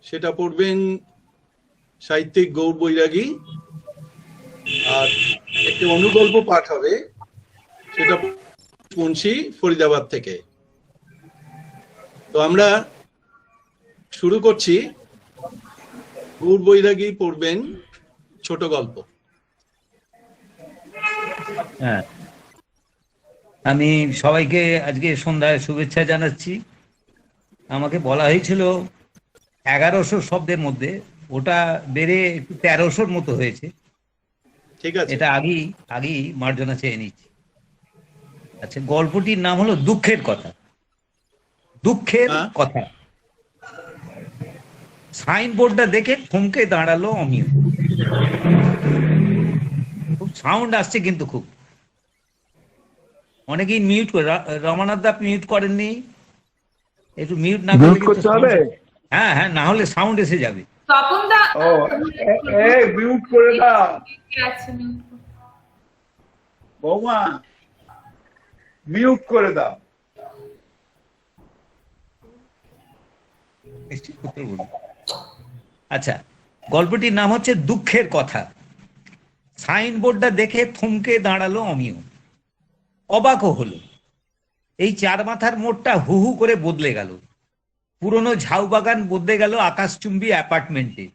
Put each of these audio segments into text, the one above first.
সেটা পড়বেন সাহিত্যিক গৌর বৈরাগী, আর একটি অনুগল্প পাঠ হবে, সেটা মুন্সি ফরিদাবাদ থেকে। তো আমরা শুরু করছি। গৌর বৈরাগী পড়বেন ছোট গল্প। হ্যাঁ, আমি সবাইকে আজকে সন্ধ্যায় শুভেচ্ছা জানাচ্ছি। আমাকে বলা হয়েছিল 1100 শব্দের মধ্যে, ওটা বেড়ে একটু 1300-র মতো হয়েছে। ঠিক আছে, এটা আগেই মার্জনা চেয়ে নিচ্ছি। আচ্ছা, গল্পটির নাম হলো দুঃখের কথা। দুঃখের কথা। সাইনবোর্ডটা দেখে থমকে দাঁড়ালো অমিয়। খুব সাউন্ড আসছে কিন্তু খুব। অনেকেই মিউট করে। রমানাথ দা মিউট করেননি, একটু মিউট না করলে কিন্তু হ্যাঁ, না হলে সাউন্ড এসে যাবে। তপন দা মিউট করে দাও বৌমা, মিউট করে দাও। আচ্ছা, গল্পটির নাম হচ্ছে দুঃখের কথা। সাইনবোর্ডটা দেখে থমকে দাঁড়ালো অমিয়। অবাকও হলো। এই চার মাথার মোড়টা হু হু করে বদলে গেল। পুরনো ঝাউ বাগান বদলে গেল আকাশচুম্বী অ্যাপার্টমেন্টে।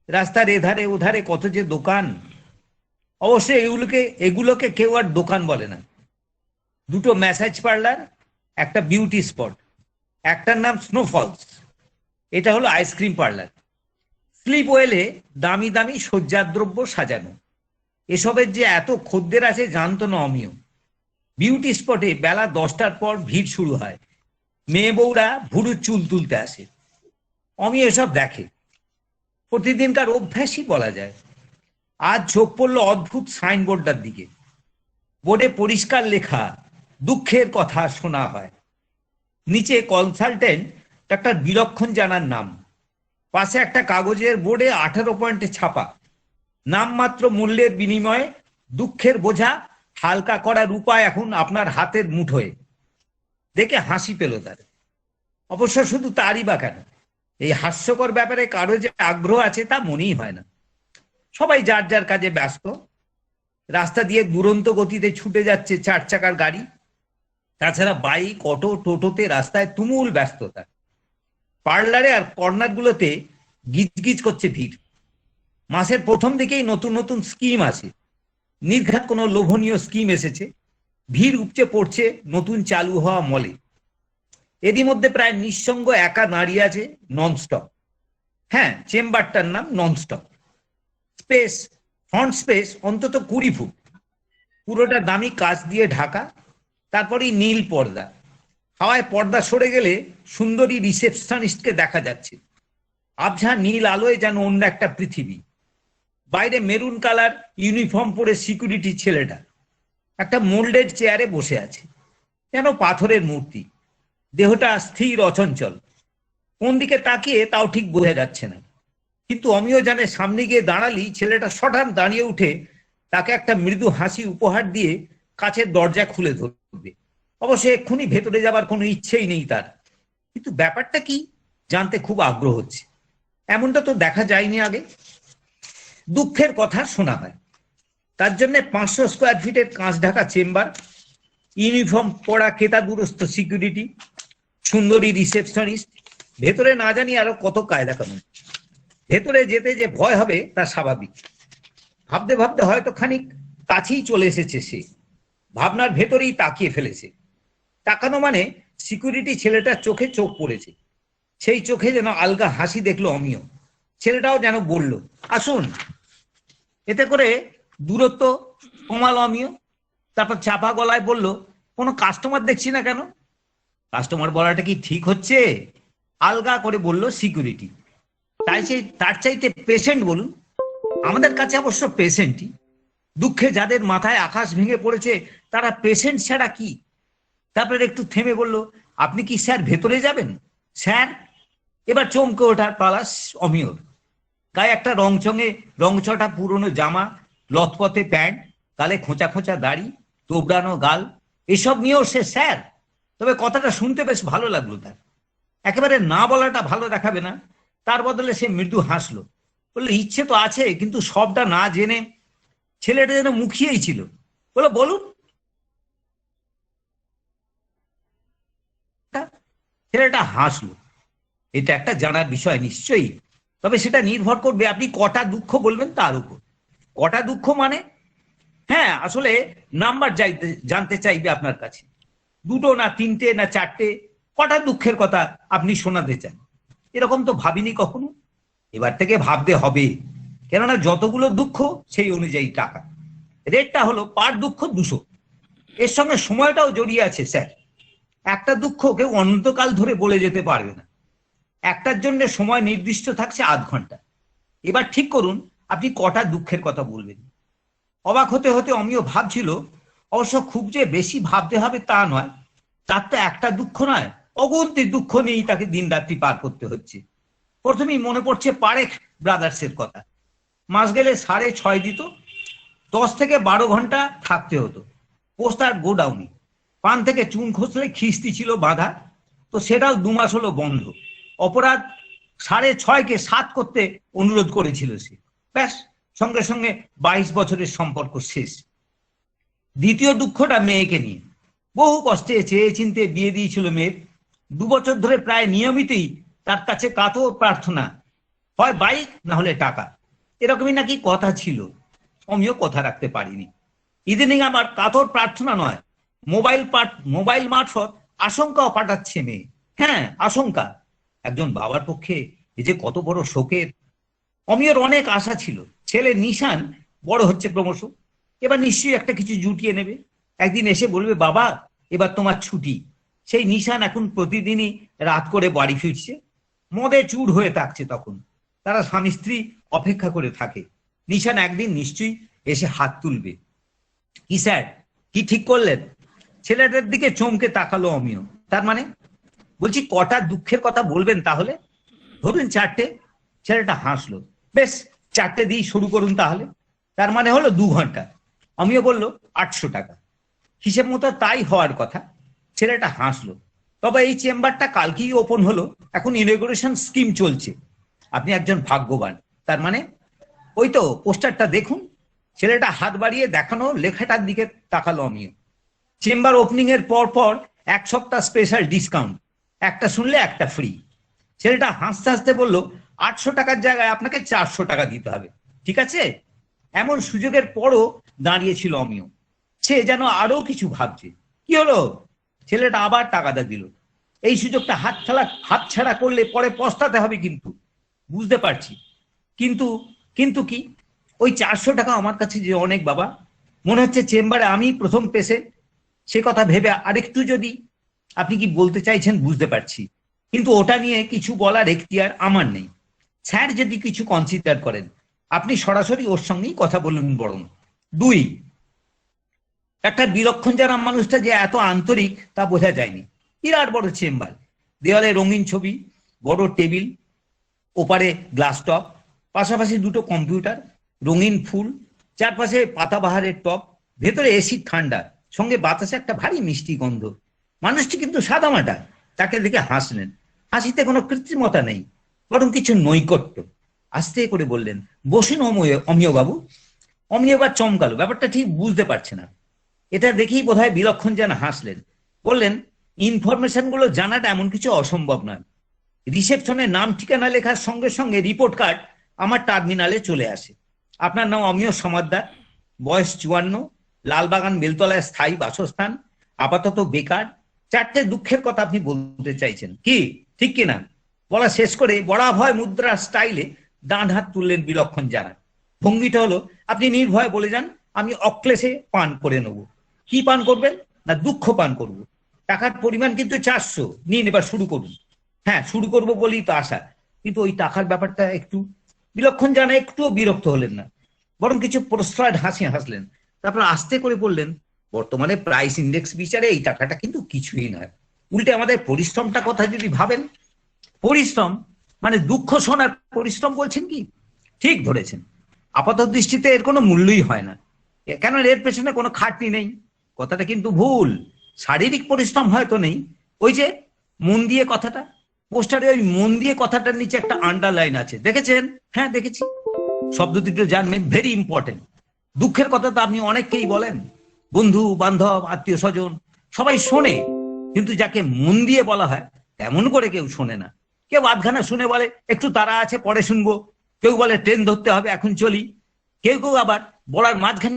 রাস্তার এধারে ওধারে কত যে দোকান। অবশ্য এগুলোকে কেউ আর দোকান বলে না। দুটো ম্যাসাজ পার্লার, একটা বিউটি স্পট, একটার নাম স্নোফলস, এটা হলো আইসক্রিম পার্লার। স্লিপ ওয়েলে দামি দামি সজ্জাদ্রব্য সাজানো। এসবের যে এত খদ্দের আছে জানতো না অমিয়। বিউটি স্পটে বেলা 10টার পর ভিড় শুরু হয়। মেয়ে বউরা ভুরুর চুল তুলতে আসে। অমিয় এসব দেখে, প্রতিদিনকার অভ্যাসই বলা যায়। আজ চোখ পড়লো অদ্ভুত সাইনবোর্ডটার দিকে। বোর্ডে পরিষ্কার লেখা, দুঃখের কথা শোনা হয়। নিচে কনসালটেন্ট ডাক্তার বিলক্ষণ জানার নাম। পাশে একটা কাগজের বোর্ডে 18 পয়েন্টে ছাপা, নামমাত্র মূল্যের বিনিময়ে দুঃখের বোঝা হালকা করার উপায় এখন আপনার হাতের মুঠোয়। দেখে হাসি পেল তার। অবশ্য শুধু তারই বা কেন, এই হাস্যকর ব্যাপারে কারো যে আগ্রহ আছে তা মনেই হয় না। সবাই যার যার কাজে ব্যস্ত। রাস্তা দিয়ে দুরন্ত গতিতে ছুটে যাচ্ছে 4 চাকার গাড়ি। তাছাড়া বাইক, অটো, টোটোতে রাস্তায় তুমুল ব্যস্ততা। পার্লারে আর কর্নারগুলোতে গিজগিজ করছে ভিড়। মাসের প্রথম দিকেই নতুন নতুন স্কিম আসে। নির্ঘাত কোনো লোভনীয় স্কিম এসেছে। ভিড় উপচে পড়ছে নতুন চালু হওয়া মলে। এরই মধ্যে প্রায় নিঃসঙ্গ একা দাঁড়িয়ে আছে ননস্টপ। হ্যাঁ, চেম্বারটার নাম ননস্টপ। স্পেস, ফ্রন্ট স্পেস অন্তত 20 ফুট। পুরোটা দামি কাঁচ দিয়ে ঢাকা। তারপরেই নীল পর্দা। হাওয়ায় পর্দা সরে গেলে সুন্দরী রিসেপশনিস্টকে দেখা যাচ্ছে। আবঝা নীল আলোয় যেন অন্য একটা পৃথিবী। বাইরে মেরুন কালার ইউনিফর্ম পরে সিকিউরিটি ছেলেটা একটা মোল্ডেড চেয়ারে বসে আছে, যেন পাথরের মূর্তি। দেহটা স্থির অচঞ্চল। কোন দিকে তাকিয়ে তাও ঠিক বোঝা যাচ্ছে না। কিন্তু অমিয় জানে সামনে গিয়ে দাঁড়ালেই ছেলেটা সঠাৎ দাঁড়িয়ে উঠে তাকে একটা মৃদু হাসি উপহার দিয়ে কাছের দরজা খুলে ধরবে। অবশ্য এক্ষুনি ভেতরে যাবার কোনো ইচ্ছেই নেই তার। কিন্তু ব্যাপারটা কি জানতে খুব আগ্রহ হচ্ছে। এমনটা তো দেখা যায়নি আগে। দুঃখের কথা শোনা হয়। তার জন্য 500 স্কোয়ার ফিটের কাঁচ ঢাকা চেম্বার, ইউনিফর্ম পরা কেতাদুরস্ত সিকিউরিটি, সুন্দরী রিসেপশনিস্ট, ভেতরে না জানি আরো কত কায়দা কানুন। ভেতরে যেতে যে ভয় হবে তা স্বাভাবিক। ভাবতে ভাবতে হয়তো খানিক কাছেই চলে এসেছে সে। ভাবনার ভেতরেই তাকিয়ে ফেলেছে। তাকানো মানে সিকিউরিটি ছেলেটার চোখে চোখ পড়েছে। সেই চোখে যেন আলগা হাসি দেখলো অমিয়। ছেলেটাও যেন বলল, আসুন। এতে করে দূরত্ব কমালো অমিয়। তারপর চাপা গলায় বলল, কোনো কাস্টমার দেখছি না কেন? কাস্টমার বলাটা কি ঠিক হচ্ছে? আলগা করে বলল সিকিউরিটি। তার চাইতে পেশেন্ট বলুন। আমাদের কাছে অবশ্য পেশেন্টই। দুঃখে যাদের মাথায় আকাশ ভেঙে পড়েছে তারা পেশেন্ট ছাড়া কি? তারপরে একটু থেমে বলল, আপনি কি স্যার ভেতরে যাবেন? স্যার? এবার চমকে ওঠার পালা অমিয়র। গায়ে একটা রংচটা পুরনো জামা, লথপথে প্যান্ট, গালে খোঁচা খোঁচা দাড়ি, তোবড়ানো গাল, এসব নিয়েও সে স্যার। তবে কথাটা শুনতে বেশ ভালো লাগলো তার। একেবারে না বলাটা ভালো দেখাবে না, তার বদলে সে মৃদু হাসলো, বললো ইচ্ছে তো আছে, কিন্তু সবটা না জেনে। ছেলেটা যেন মুখিয়েই ছিল, বললো বলুন। ছেলেটা হাসলো। এটা একটা জানার বিষয় নিশ্চয়ই, তবে সেটা নির্ভর করবে আপনি কটা দুঃখ বলবেন তার উপর। কটা দুঃখ মানে, হ্যাঁ আসলে নাম্বার জানতে চাইবে আপনার কাছে। দুটো না তিনটে না চারটে, কটা দুঃখের কথা আপনি শোনাতে চান? এরকম তো ভাবিনি কখনো। এবার থেকে ভাবতে হবে, কেননা যতগুলো দুঃখ সেই অনুযায়ী টাকা। রেটটা হলো পার দুঃখ 200। এর সঙ্গে সময়টাও জড়িয়ে আছে স্যার। একটা দুঃখ কেউ অনন্তকাল ধরে বলে যেতে পারবে না। একটার জন্য সময় নির্দিষ্ট থাকছে আধ ঘন্টা। এবার ঠিক করুন আপনি কটা দুঃখের কথা বলবেন। অবাক হতে হতে অমিয় ভাবছিল, অবশ্য খুব যে বেশি ভাবতে হবে তা নয়। তার তো একটা দুঃখ নয়, অগন্তি দুঃখ নিয়েই তাকে দিন রাত্রি পার করতে হচ্ছে। প্রথমেই মনে পড়ছে পারেখ ব্রাদার্সের কথা। মাস গেলে 6:30 দিত, 10 থেকে 12 ঘন্টা থাকতে হতো পোস্টার গোডাউনে। পান থেকে চুন খসলে খিস্তি ছিল বাঁধা, তো সেটাও 2 মাস হলো বন্ধ। অপরাধ 6:30কে 7 করতে অনুরোধ করেছিল সে। ব্যাস, সঙ্গে সঙ্গে 22 বছরের সম্পর্ক শেষ। দ্বিতীয় দুঃখটা মেয়েকে নিয়ে। বহু কষ্টে চেয়ে চিনতে বিয়ে দিয়েছিল মেয়ের। 2 বছর ধরে প্রায় নিয়মিতই তার কাছে কাতর প্রার্থনা, হয় বাইক না হলে টাকা। এরকমই নাকি কথা ছিল। আমিও কথা রাখতে পারিনি। ইদানিং আমার কাতর প্রার্থনা নয়, মোবাইল মারফত আশঙ্কাও পাঠাচ্ছে মেয়ে। হ্যাঁ, আশঙ্কা। একজন বাবার পক্ষে এ যে কত বড় শোকের। অমিয়র অনেক আশা ছিল, ছেলে নিশান বড় হচ্ছে ক্রমশ, এবার নিশ্চয়ই একটা কিছু জুটিয়ে নেবে। একদিন এসে বলবে, বাবা এবার তোমার ছুটি। সেই নিশান এখন প্রতিদিনই রাত করে বাড়ি ফিরছে, মদে চুর হয়ে থাকছে। তখন তারা স্বামী স্ত্রী অপেক্ষা করে থাকে। নিশান একদিন নিশ্চয়ই এসে হাত তুলবে। কি স্যার, কি ঠিক করলেন? ছেলেটার দিকে চমকে তাকালো অমিয়। তার মানে? বলছি কটা দুঃখের কথা বলবেন তাহলে? ধরুন 4টে। ছেলেটা হাসলো। বেশ, 4টে দিয়ে শুরু করুন তাহলে। তার মানে হলো 2 ঘন্টা। আমিও বলল 800 টাকা। হিসেব মতো তাই হওয়ার কথা। ছেলেটা হাসলো। তবে এই চেম্বারটা কালকেই ওপেন হলো, এখন ইনঅগ্রেশন স্কিম চলছে। আপনি একজন ভাগ্যবান। তার মানে? ওই তো পোস্টারটা দেখুন। ছেলেটা হাত বাড়িয়ে দেখানো লেখাটার দিকে তাকালো আমিও। চেম্বার ওপেনিং এর পর পর 1 সপ্তাহ স্পেশাল ডিসকাউন্ট, একটা শুনলে একটা ফ্রি। ছেলেটা হাসতে হাসতে বলল, 800 টাকার জায়গায় আপনাকে 400 টাকা দিতে হবে, ঠিক আছে? এমন সুযোগের পরও দাঁড়িয়েছিল অমিয়। সে যেন আরো কিছু ভাবছে। কি হলো? ছেলেটা আবার টাকাটা দিল। এই সুযোগটা হাতছাড়া করলে পরে পস্তাতে হবে কিন্তু। বুঝতে পারছি, কিন্তু কিন্তু কি? ওই 400 টাকা আমার কাছে যে অনেক বাবা। মনে হচ্ছে চেম্বারে আমি প্রথম পেশেন্ট। সে কথা ভেবে আরেকটু যদি। আপনি কি বলতে চাইছেন বুঝতে পারছি, কিন্তু ওটা নিয়ে কিছু বলার এখতিয়ার আমার নেই। স্যার যদি কিছু কনসিডার করেন, আপনি সরাসরি ওর সঙ্গেই কথা বলুন বরং। 2, একটা বিলক্ষণ জানা মানুষটা যে এত আন্তরিক তা বোঝা যায়নি। বিরাট বড় চেম্বার, দেওয়ালে রঙিন ছবি, বড় টেবিল, ওপারে গ্লাস টপ, পাশাপাশি 2টো কম্পিউটার, রঙিন ফুল, চারপাশে পাতাবাহারের টপ, ভেতরে এসি ঠান্ডা, সঙ্গে বাতাসে একটা ভারী মিষ্টি গন্ধ। মানুষটি কিন্তু সাদামাটা। তাকে দেখে হাসলেন। হাসিতে কোনো কৃত্রিমতা নেই, বরং কিছু নৈকট্য। আস্তে করে বললেন, বসুন অমিয় বাবু। অমিয় এবার চমকালো, ব্যাপারটা ঠিক বুঝতে পারছে না। এটা দেখেই বোধহয় বিলক্ষণ যেন হাসলেন। বললেন, ইনফরমেশন গুলো জানাটা এমন কিছু অসম্ভব নয়। রিসেপশনে নাম ঠিকানা লেখার সঙ্গে সঙ্গে রিপোর্ট কার্ড আমার টার্মিনালে চলে আসে। আপনার নাম অমিয় সমাদ্দার, বয়স 54, লালবাগান বেলতলায় স্থায়ী বাসস্থান, আপাতত বেকার। 4টে দুঃখের কথা আপনি বলতে চাইছেন, কি ঠিক কিনা? বলা শেষ করে বরাভয় মুদ্রা স্টাইলে ডান হাত তুললেন বিলক্ষণ জানা। ভঙ্গিটা হলো, আপনি নির্ভয়ে বলে যান, আমি অক্লেশে পান করে নেব। কি পান করবেন? না, দুঃখ পান করব। টাকার পরিমাণ কিন্তু 400। নিন, এবার শুরু করুন। হ্যাঁ, শুরু করবো বলেই তো আশা, কিন্তু ওই টাকার ব্যাপারটা একটু। বিলক্ষণ জানা একটুও বিরক্ত হলেন না, বরং কিছু প্রশ্রয় হাসি হাসলেন। তারপর আস্তে করে বললেন, বর্তমানে প্রাইস ইন্ডেক্স বিচারে এই টাকাটা কিন্তু কিছুই নয়। উল্টে আমাদের পরিশ্রমটা কথা যদি ভাবেন। পরিশ্রম মানে দুঃখ শোনার পরিশ্রম বলছেন কি? ঠিক ধরেছেন। আপাত দৃষ্টিতে এর কোনো মূল্যই হয় না, কেন এর পেছনে কোনো খাটনি নেই। কথাটা কিন্তু ভুল। শারীরিক পরিশ্রম হয়তো নেই, ওই যে মন দিয়ে কথাটা, পোস্টারে ওই মন দিয়ে কথাটার নিচে একটা আন্ডারলাইন আছে, দেখেছেন? হ্যাঁ দেখেছি। শব্দ দুটো জানবেন, ভেরি ইম্পর্টেন্ট। দুঃখের কথা তো আপনি অনেককেই বলেন, বন্ধু বান্ধব আত্মীয় স্বজন সবাই শোনে, কিন্তু যাকে মন দিয়ে বলা হয় তেমন করে কেউ শোনে না। কেউ আধখানা শুনে বলে একটু তাড়া আছে পরে শুনবো, কেউ বলে ট্রেন ধরতে হবে এখন চলি, কেউ কেউ আবার বলার মাঝখানে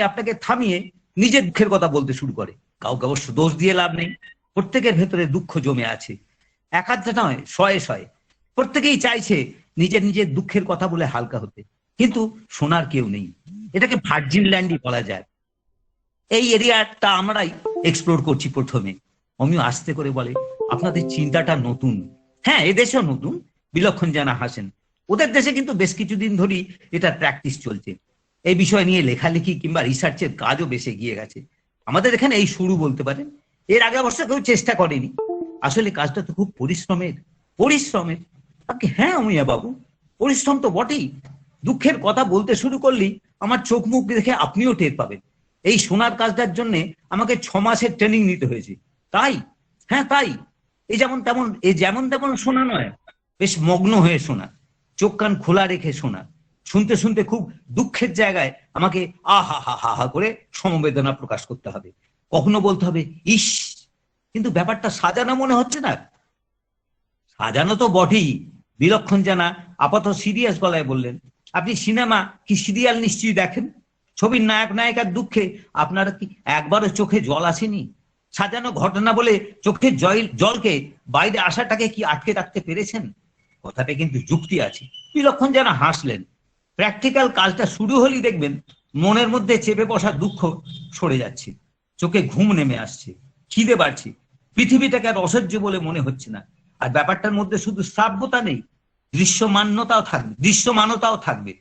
আপনাকে থামিয়ে নিজের দুঃখের কথা বলতে শুরু করে। কাউকে অবশ্য দোষ দিয়ে লাভ নেই, প্রত্যেকের ভেতরে দুঃখ জমে আছে, এক আধটা নয়, শয়ে শয়ে। প্রত্যেকেই চাইছে নিজের নিজের দুঃখের কথা বলে হালকা হতে, কিন্তু শোনার কেউ নেই। এটাকে ভার্জিন ল্যান্ডই বলা যায়। এই এরিয়াটা আমরাই এক্সপ্লোর করছি প্রথমে। অমিয় আস্তে করে বলে, আপনাদের চিন্তাটা নতুন। হ্যাঁ, এদেশেও নতুন। বিলক্ষণ জানা হাসেন। ওদের দেশে কিন্তু বেশ কিছুদিন ধরেই এটা প্র্যাকটিস চলছে। এই বিষয় নিয়ে লেখালেখি কিংবা রিসার্চের কাজও বেশ এগিয়ে গেছে। আমাদের এখানে এই শুরু বলতে পারেন। এর আগে অবশ্য কেউ চেষ্টা করেনি। আসলে কাজটা তো খুব পরিশ্রমের। পরিশ্রমের? হ্যাঁ অমিয়া বাবু, পরিশ্রম তো বটেই। দুঃখের কথা বলতে শুরু করলেই আমার চোখ মুখ দেখে আপনিও টের পাবেন। এই শোনার কাজটার জন্য আমাকে 6 মাসের ট্রেনিং নিতে হয়েছে। তাই? হ্যাঁ তাই। যেমন তেমন শোনা নয়, বেশ মগ্ন হয়ে শোনা, চোখ কান খোলা রেখে শোনা। শুনতে শুনতে খুব দুঃখের জায়গায় আমাকে আহা হা হা হা করে সমবেদনা প্রকাশ করতে হবে। কখনো বলতে হবে ইস, কিন্তু ব্যাপারটা সাজানো মনে হচ্ছে না। সাজানো তো বটেই। বিলক্ষণ জানা আপাতত সিরিয়াস গলায় বললেন, আপনি সিনেমা কি সিরিয়াল নিশ্চয়ই দেখেন। ছবির নায়ক নায়িকার দুঃখে আপনারা কি একবারও চোখে জল আসেনি? সাজানো ঘটনা বলে চোখের জলকে বাইরে আসাটাকে কি আটকে রাখতে পেরেছেন? কথাটা কিন্তু যুক্তি আছে। বিলক্ষণ জানা হাসলেন। প্র্যাকটিক্যাল কাজটা শুরু হলেই দেখবেন মনের মধ্যে চেপে বসা দুঃখ সরে যাচ্ছে, চোখে ঘুম নেমে আসছে, খিদে বাড়ছে, পৃথিবীটাকে আর অসহ্য বলে মনে হচ্ছে না। আর ব্যাপারটার মধ্যে শুধু শ্রাব্যতা নেই, দৃশ্যমানতাও থাকবে।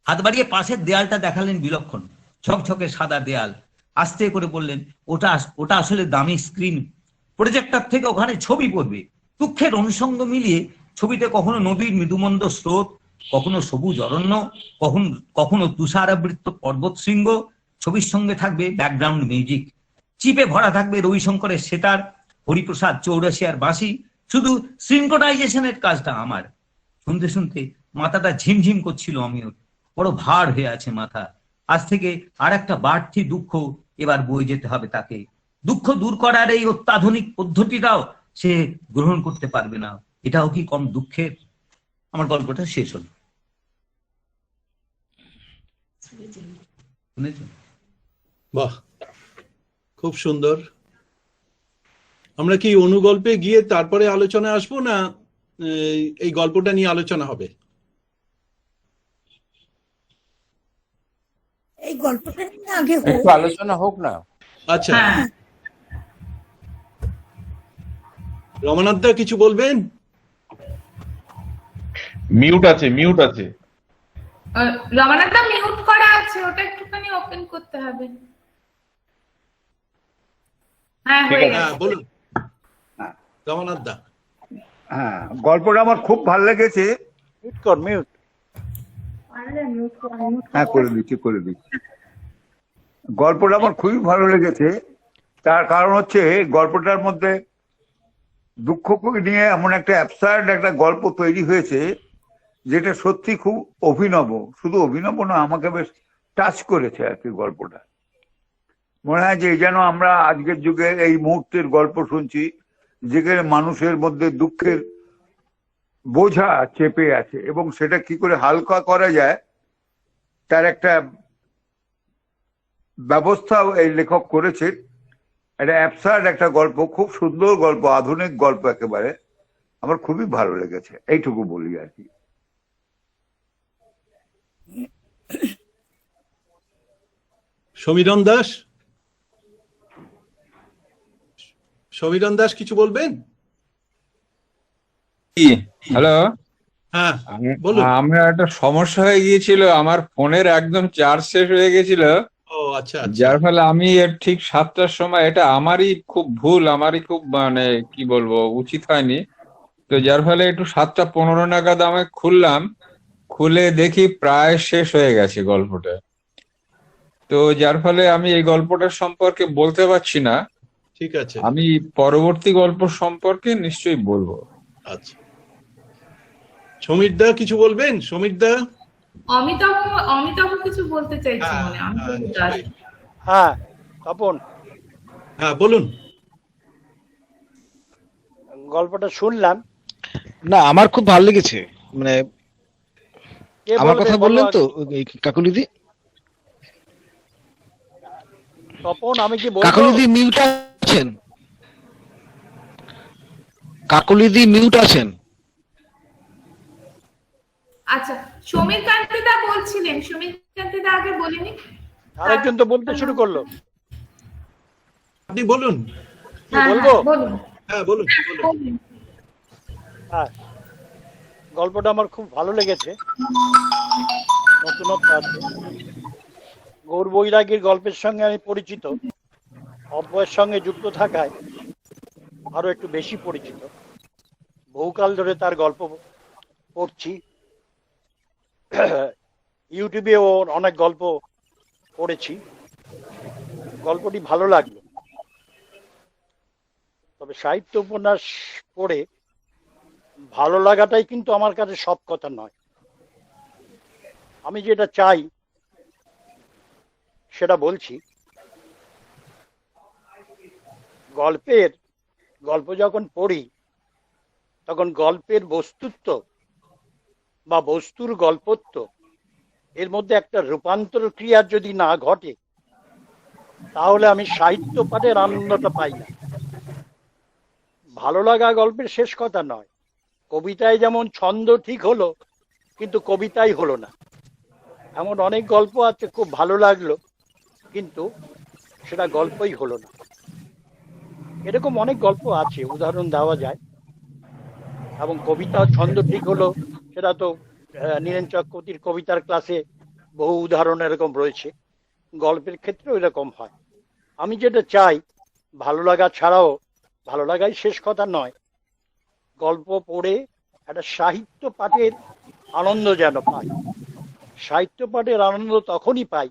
হাত বাড়িয়ে পাশের দেয়ালটা দেখালেন বিলক্ষণ, ছকছকে সাদা দেয়াল। আস্তে করে বললেন, ওটা আসলে দামি স্ক্রিন প্রজেক্টর থেকে ওখানে ছবি পড়বে। দুঃখের অনুষঙ্গ মিলিয়ে ছবিতে কখনো নদীর মৃদুমন্দ স্রোত, কখনো সবুজ অরণ্য, কখনো তুষারাবৃত পর্বত শৃঙ্গ। ছবির সঙ্গে থাকবে ব্যাকগ্রাউন্ড মিউজিক। চিপে ভরা থাকবে রবিশঙ্করের সেতার, হরিপ্রসাদ চৌরাশিয়ার বাঁশি। শুধু সিনক্রোনাইজেশনের কাজটা আমার। শুনতে শুনতে মাথাটা ঝিমঝিম করছিল অমিয়র। বড় ভার হয়ে আছে মাথা। আজ থেকে আর একটা বাড়তি দুঃখ এবার বয়ে যেতে হবে তাকে। দুঃখ দূর করার এই অত্যাধুনিক পদ্ধতিটাও সে গ্রহণ করতে পারবে না। এটাও কি কম দুঃখের? আমার গল্পটা শেষ হল। বাহ, খুব সুন্দর। আমরা কি অনুগল্পে গিয়ে তারপরে আলোচনা আসবো, না এই গল্পটা নিয়ে আলোচনা হবে? এই গল্পটা নিয়ে আগে একটু আলোচনা হোক না। আচ্ছা, রমানাথ দা কিছু বলবেন? মিউট আছে। রমানাথা মিউট করা আছে, ওটা একটুখানি ওপেন করতে হবে। হ্যাঁ ঠিক হয়ে আছে। গেছে। বলুন রমানাথ দা। হ্যাঁ, গল্পটা আমার খুব ভালো লেগেছে। মিউট হ্যাঁ, করে দিচ্ছি। গল্পটা আমার খুবই ভালো লেগেছে। তার কারণ হচ্ছে গল্পটার মধ্যে দুঃখকে নিয়ে এমন একটা অ্যাবসার্ড একটা গল্প তৈরি হয়েছে, যেটা সত্যি খুব অভিনব। শুধু অভিনব না, আমাকে বেশ টাচ করেছে আর কি গল্পটা। মনে হয় যে যেন আমরা আজকের যুগে এই মুহূর্তের গল্প শুনছি, যেখানে মানুষের মধ্যে দুঃখের বোঝা চেপে আছে এবং সেটা কি করে হালকা করা যায় তার একটা ব্যবস্থাও এই লেখক করেছেন। একটা অ্যাবসার্ড একটা গল্প, খুব সুন্দর গল্প, আধুনিক গল্প একেবারে। আমার খুবই ভালো লেগেছে, এইটুকু বলি আর কি। সমীরণ দাস কিছু বলবেন? হ্যালো, হ্যাঁ বলুন। আমার একটা সমস্যা হয়ে গিয়েছিল, আমার ফোনের একদম চার্জ শেষ হয়ে গেছিল। ও আচ্ছা, যার ফলে আমি ঠিক 7টার সময়, এটা আমারই খুব ভুল, আমারই খুব মানে কি বলবো, উচিত হয়নি। তো যার ফলে একটু 7:15 নাগাদ আমি খুললাম, খুলে দেখি প্রায় শেষ হয়ে গেছে গল্পটা। তো যার ফলে আমি এই গল্পটার সম্পর্কে বলতে পারছি না। ঠিক আছে, আমি পরবর্তী গল্প সম্পর্কে নিশ্চয়ই বলবো। আচ্ছা। সমীর দা কিছু বলবেন? সমীর দা? অমিতাভ অমিতাভ কিছু বলতে চাইছি হ্যাঁ, মনে হয়। হ্যাঁ, অমিতাভ দাস। নিশ্চয়ই। হ্যাঁ তপন, হ্যাঁ বলুন। গল্পটা শুনলাম। না, আমার খুব ভালো লেগেছে। মানে কে আমার বলবে কথা বলো বললেন তো আগে। এই কাকলিদি? তপন আমি কি বলবো? কাকলিদি মিউট আছেন? কাকলিদি মিউট আছেন? আচ্ছা, সমীর কান্তিদা বলছিলেন, সমীর কান্তিদা আগে বলিনি। আরেকজন তো বলতে শুরু করলো। আপনি বলুন। কি বলবো? বলুন। হ্যাঁ বলুন, বলুন। বলুন। হ্যাঁ, গল্পটা আমার খুব ভালো লেগেছে, নতুনত্ব আছে। গৌর বৈরাগীর গল্পের সঙ্গে আমি পরিচিত, অব্যয়ের সঙ্গে যুক্ত থাকায় আরো একটু বেশি পরিচিত। বহুকাল ধরে তার গল্প পড়ছি, ইউটিউবে ওর অনেক গল্প পড়েছি। গল্পটি ভালো লাগলো। তবে সাহিত্য উপন্যাস পড়ে ভালো লাগাটাই কিন্তু আমার কাছে সব কথা নয়। আমি যেটা চাই সেটা বলছি। গল্প যখন পড়ি তখন গল্পের বস্তুত্ব বা বস্তুর গল্পত্ব এর মধ্যে একটা রূপান্তর ক্রিয়া যদি না ঘটে তাহলে আমি সাহিত্য পাঠের আনন্দটা পাই না। ভালো লাগা গল্পের শেষ কথা নয়। কবিতায় যেমন ছন্দ ঠিক হলো কিন্তু কবিতাই হলো না, এমন অনেক গল্প আছে খুব ভালো লাগলো কিন্তু সেটা গল্পই হলো না। এরকম অনেক গল্প আছে, উদাহরণ দেওয়া যায়। এবং কবিতা ছন্দ ঠিক হলো, সেটা তো নীরেন চক্রবর্তীর কবিতার ক্লাসে বহু উদাহরণ এরকম রয়েছে। গল্পের ক্ষেত্রেও এরকম হয়। আমি যেটা চাই, ভালো লাগা ছাড়াও, ভালো লাগাই শেষ কথা নয়, গল্প পড়ে একটা সাহিত্য পাঠের আনন্দ যেন পাই। সাহিত্য পাঠের আনন্দ তখনই পাই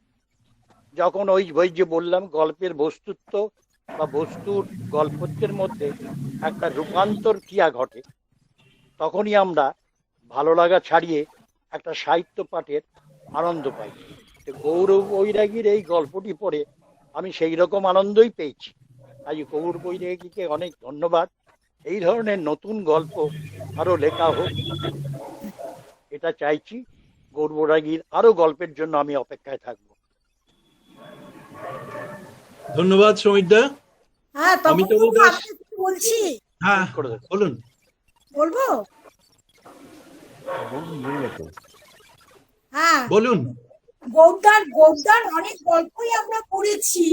যখন ওই যে বললাম গল্পের বস্তুত্ব বা বস্তুর গল্পত্বের মধ্যে একটা রূপান্তর ক্রিয়া ঘটে। তখনই আমরা ভালো লাগা ছাড়িয়ে একটা সাহিত্য পাঠের আনন্দ পাই। গৌর বৈরাগীর এই গল্পটি পড়ে আমি সেই রকম আনন্দই পেয়েছি। তাই গৌর বৈরাগীকে অনেক ধন্যবাদ। এই ধরনের নতুন গল্প আরো লেখা হোক, এটা চাইছি। গৌর বৈরাগীর আরো গল্পের জন্য আমি অপেক্ষায় থাকবো। ধন্যবাদ সমীর দা। হ্যাঁ তপন অমিতাভ বাবু, দাস। আমি কিছু বলছি, হ্যাঁ করে দেবো। বলুন। বলবো? হ্যাঁ, বলুন। গৌরদার অনেক গল্পই আমরা পড়েছি।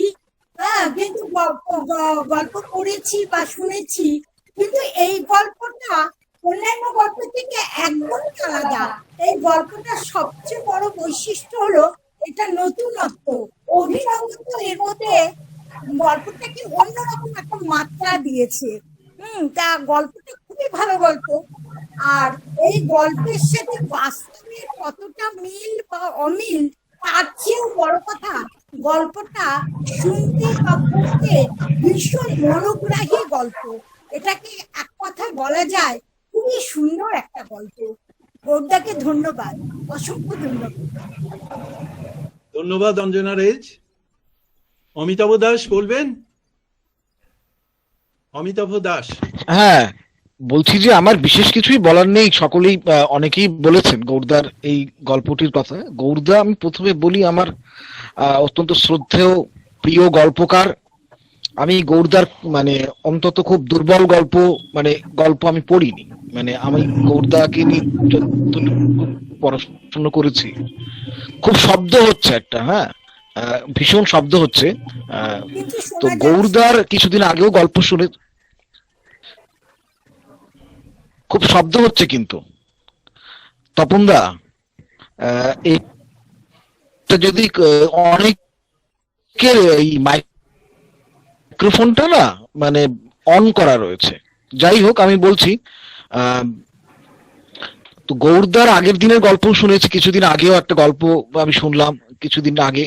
হ্যাঁ, কিন্তু গল্প পড়েছি বা শুনেছি, কিন্তু এই গল্পটা অন্যান্য গল্প থেকে একদম আলাদা। এই গল্পটার সবচেয়ে বড় বৈশিষ্ট্য হলো এটা নতুনত্ব, অভিনবত্ব। এর মধ্যে গল্পটাকে অন্যরকম একটা মাত্রা দিয়েছে। তা গল্পটা খুবই ভালো গল্প। আর এই গল্পের সাথে বাস্তবের কতটা মিল বা অমিল, তার চেয়েও বড় কথা, গল্পটা শুনতে বা পড়তে ভীষণ মনোগ্রাহী গল্প। এটাকে এক কথায় বলা যায় খুবই সুন্দর একটা গল্প। গৌরদাকে ধন্যবাদ, অসংখ্য ধন্যবাদ। ধন্যবাদ অঞ্জনা রেজ। অমিতাভ দাস বলবেন? অমিতাভ দাস। হ্যাঁ, বলছি যে আমার বিশেষ কিছুই বলার নেই। সকলেই অনেকেই বলেছেন গৌরদার এই গল্পটির কথা। গৌরদা, আমি প্রথমে বলি, আমার অত্যন্ত শ্রদ্ধেয় প্রিয় গল্পকার। আমি গৌরদার মানে অন্তত খুব দুর্বল গল্প আমি পড়িনি। মানে আমি গৌরদাকে নিয়ে পড়াশোনা করেছি। খুব শব্দ হচ্ছে একটা, হ্যাঁ, ভীষণ শব্দ হচ্ছে। তো গৌরদার কিছুদিন আগেও গল্প শুনে, খুব শব্দ হচ্ছে কিন্তু তপনদা, এটা যদি অনেকের এই মাইক্রোফোনটা না মানে অন করা রয়েছে। যাই হোক, আমি বলছি তো গৌরদার আগের দিনের গল্প শুনেছি, কিছুদিন আগেও একটা গল্প আমি শুনলাম কিছুদিন আগে,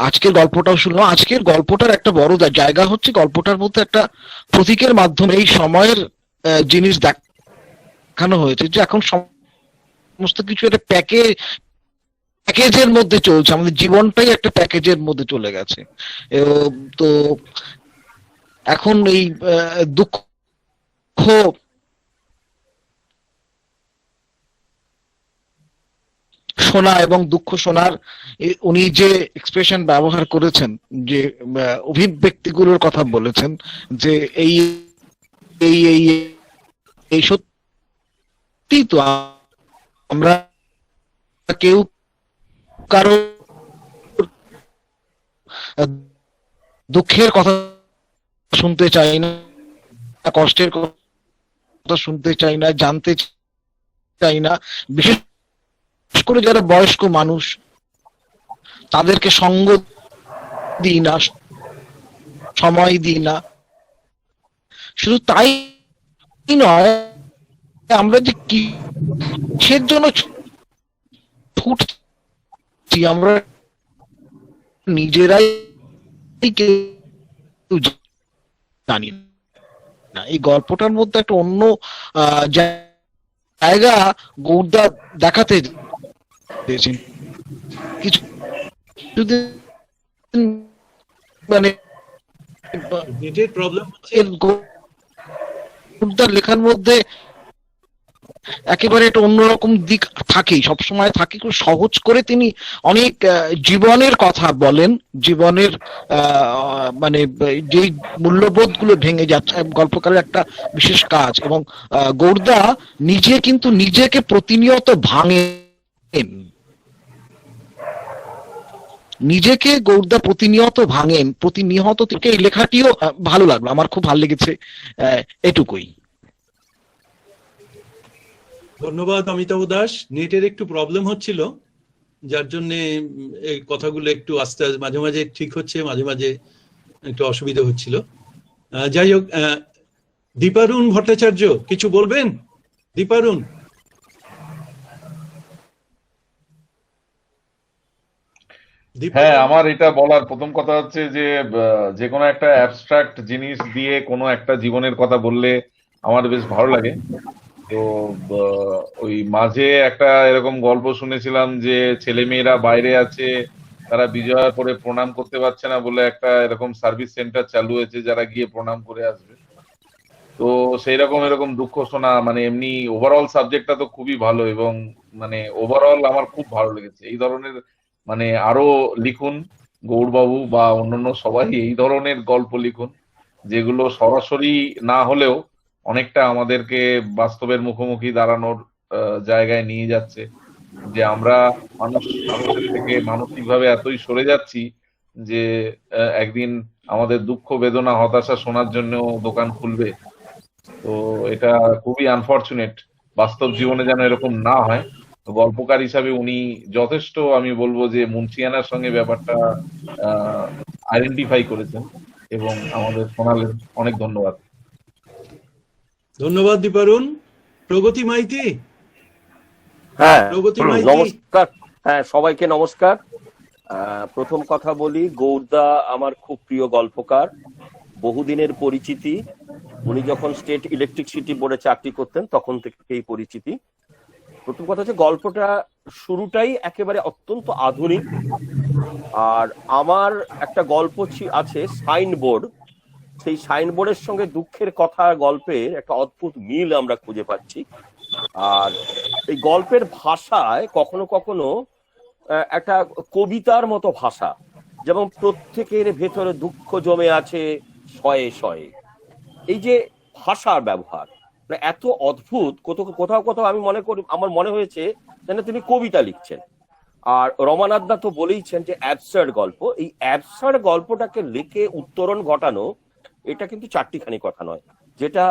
আজকের গল্পটাও শুনলাম। আজকের গল্পটার একটা বড় জায়গা হচ্ছে গল্পটার মধ্যে একটা প্রতীকের মাধ্যমে এই সময়ের জিনিস দেখানো হয়েছে, যে এখন সমস্ত কিছু একটা প্যাকেজের মধ্যে চলছে, আমাদের জীবনটাই একটা প্যাকেজের মধ্যে চলে গেছে। তো এখন এই দুঃখ শোনা এবং দুঃখ শোনার উনি যে এক্সপ্রেশন ব্যবহার করেছেন, যে অভিব্যক্তিগুলোর কথা বলেছেন, যে এই এই এই এই সত্যি তো আমরা কেউ কারো দুঃখের কথা শুনতে চাই না, কষ্টের কথা শুনতে চাই না, জানতে চাই না। বিশেষ করে যারা বয়স্ক মানুষ, তাদেরকে সঙ্গ দিই না, সময় দিই না। শুধু তাই নয়, আমরা যে কিসের জন্য ছুটছি আমরা নিজেরাই কেউ জানি না। এই গল্পটার মধ্যে একটা অন্য জায়গা গৌরদা দেখাতে চেয়েছেন। কিছু মানে নেটের প্রবলেম গৌরদার লেখার মধ্যে একেবারে একটা অন্যরকম দিক থাকেই, সবসময় থাকে। খুব সহজ করে তিনি অনেক জীবনের কথা বলেন, জীবনের মানে যে মূল্যবোধ গুলো ভেঙে যাচ্ছে গল্পকারের একটা বিশেষ কাজ। এবং গৌরদা নিজে কিন্তু নিজেকে প্রতিনিয়ত ভাঙেন, নিজেকে গৌরদা প্রতিনিয়ত ভাঙেন, প্রতিনিয়ত থেকে। এই লেখাটিও ভালো লাগলো, আমার খুব ভালো লেগেছে, এটুকুই। ধন্যবাদ অমিতাভ দাস। নেটের একটু প্রবলেম হচ্ছিল, যার জন্য এই কথাগুলো একটু আস্তে আস্তে মাঝে মাঝে ঠিক হচ্ছে, মাঝে মাঝে একটু অসুবিধা হচ্ছিল। যাই হোক, দীপারুণ ভট্টাচার্য কিছু বলবেন? দীপারুণ। হ্যাঁ, আমার এটা বলার প্রথম কথা হচ্ছে যে কোনো একটা অ্যাবস্ট্রাক্ট জিনিস দিয়ে কোনো একটা জীবনের কথা বললে আমার বেশ ভালো লাগে। তো ওই মাঝে একটা এরকম গল্প শুনেছিলাম যে ছেলেমেয়েরা বাইরে আছে, তারা বিজয়ার পরে প্রণাম করতে পারছে না বলে একটা এরকম সার্ভিস সেন্টার চালু হয়েছে, যারা গিয়ে প্রণাম করে আসবে। তো সেই রকম এরকম দুঃখ শোনা, মানে এমনি ওভারঅল সাবজেক্টটা তো খুবই ভালো, এবং মানে ওভারঅল আমার খুব ভালো লেগেছে। এই ধরনের মানে আরো লিখুন গৌরবাবু বা অন্যান্য সবাই, এই ধরনের গল্প লিখুন যেগুলো সরাসরি না হলেও অনেকটা আমাদেরকে বাস্তবের মুখোমুখি দাঁড়ানোর জায়গায় নিয়ে যাচ্ছে, যে আমরা মানুষের থেকে মানসিকভাবে এতই সরে যাচ্ছি যে একদিন আমাদের দুঃখ বেদনা হতাশা শোনার জন্য দোকান খুলবে। তো এটা খুবই আনফরচুনেট, বাস্তব জীবনে যেন এরকম না হয়। গল্পকার হিসাবে উনি যথেষ্ট, আমি বলবো যে মুন্সিয়ানার সঙ্গে ব্যাপারটা আইডেন্টিফাই করেছেন এবং আমাদের শোনালেন। অনেক ধন্যবাদ। ধন্যবাদ দীপারুণ। প্রগতি মাইতি। হ্যাঁ, প্রগতি মাইতি। নমস্কার। হ্যাঁ, সবাইকে নমস্কার। প্রথম কথা বলি, গৌরদা আমার খুব প্রিয় গল্পকার, বহুদিনের পরিচিতি। উনি যখন স্টেট ইলেকট্রিসিটি বোর্ডে চাকরি করতেন তখন থেকেই পরিচিতি। প্রথম কথা হচ্ছে গল্পটা শুরুটাই একেবারে অত্যন্ত আধুনিক। আর আমার একটা গল্প আছে সাইনবোর্ড, সেই সাইনবোর্ডের সঙ্গে দুঃখের কথা গল্পের একটা অদ্ভুত মিল আমরা খুঁজে পাচ্ছি। আর এই গল্পের ভাষায় কখনো কখনো একটা কবিতার মতো ভাষা, যেমন প্রত্যেকের ভেতরে দুঃখ জমে আছে শয়ে শয়ে। এই যে ভাষার ব্যবহার মানে এত অদ্ভুত, কোথাও কোথাও আমি মনে করি, আমার মনে হয়েছে যেন তিনি কবিতা লিখছেন। আর রমানাথ দা তো বলেইছেন যে অ্যাবসার্ড গল্প, এই অ্যাবসার্ড গল্পটাকে লিখে উত্তরণ ঘটানো, এটা কিন্তু চারটিখানি কথা নয়, যেটা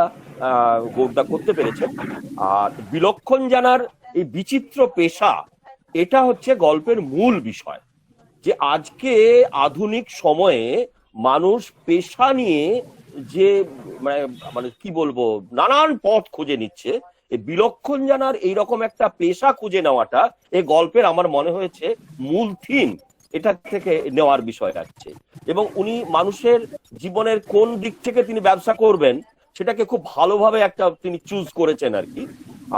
গৌরদা করতে পেরেছেন। আর বিলক্ষণ জানার এই বিচিত্র পেশা, এটা হচ্ছে গল্পের মূল বিষয়। যে আজকে আধুনিক সময়ে মানুষ পেশা নিয়ে যে মানে কি বলবো নানান পথ খুঁজে নিচ্ছে, এই বিলক্ষণ জানার এইরকম একটা পেশা খুঁজে নেওয়াটা এই গল্পের আমার মনে হয়েছে মূল থিম এটা থেকে নেওয়ার বিষয় আছে। এবং উনি মানুষের জীবনের কোন দিক থেকে তিনি ব্যবসা করবেন সেটাকে খুব ভালোভাবে একটা তিনি চুজ করেছেন আর কি।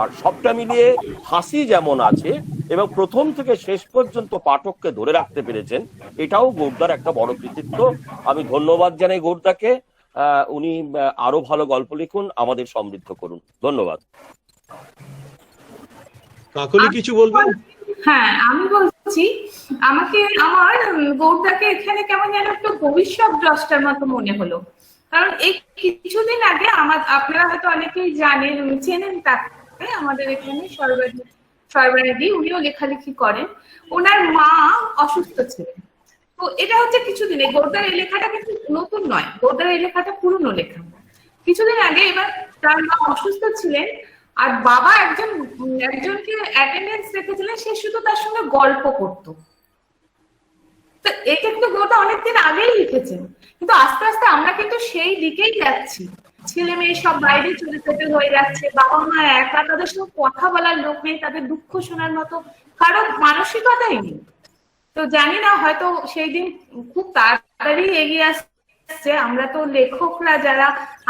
আর সবটা মিলিয়ে হাসি যেমন আছে এবং প্রথম থেকে শেষ পর্যন্ত পাঠককে ধরে রাখতে পেরেছেন, এটাও গৌরদার একটা বড় কৃতিত্ব। আমি ধন্যবাদ জানাই গৌরদাকে। উনি আরো ভালো গল্প লিখুন, আমাদের সমৃদ্ধ করুন। ধন্যবাদ। কাকলি কিছু বলবেন? হ্যাঁ, আমি বলছি, আমার গৌরদাকে এখানে কেমন যেন একটু ভবিষ্যৎ দ্রষ্টার মতো মনে হলো। কারণ এই কিছুদিন আগে আপনারা হয়তো অনেকেই জানেন, চেনেন তাকে, আমাদের এখানে সর্বানিধি, উনিও লেখালেখি করেন। ওনার মা অসুস্থ ছিলেন। তো এটা হচ্ছে কিছুদিন, গৌরদার এই লেখাটা কিন্তু নতুন নয়, গৌরদার এই লেখাটা পুরনো লেখা। কিছুদিন আগে এবার তার মা অসুস্থ ছিলেন, আর বাবা একজনকে অ্যাটেন্ডেন্স রেখেছিলেন, সে শুধু তার সঙ্গে গল্প করতো। তো এটা কিন্তু গৌরদা অনেকদিন আগেই লিখেছেন, কিন্তু আস্তে আস্তে আমরা কিন্তু সেই দিকেই যাচ্ছি। ছেলে মেয়ে সব বাইরে চলে যেতে হয়ে যাচ্ছে, বাবা মা একা, তাদের সঙ্গে কথা বলার লোক নেই, তাদের দুঃখ শোনার মতো কারো মানসিকতাই নেই। তো জানি না, হয়তো সেই দিন খুব তাড়াতাড়ি এগিয়ে আসছে। আমরা তো লেখকরা যারা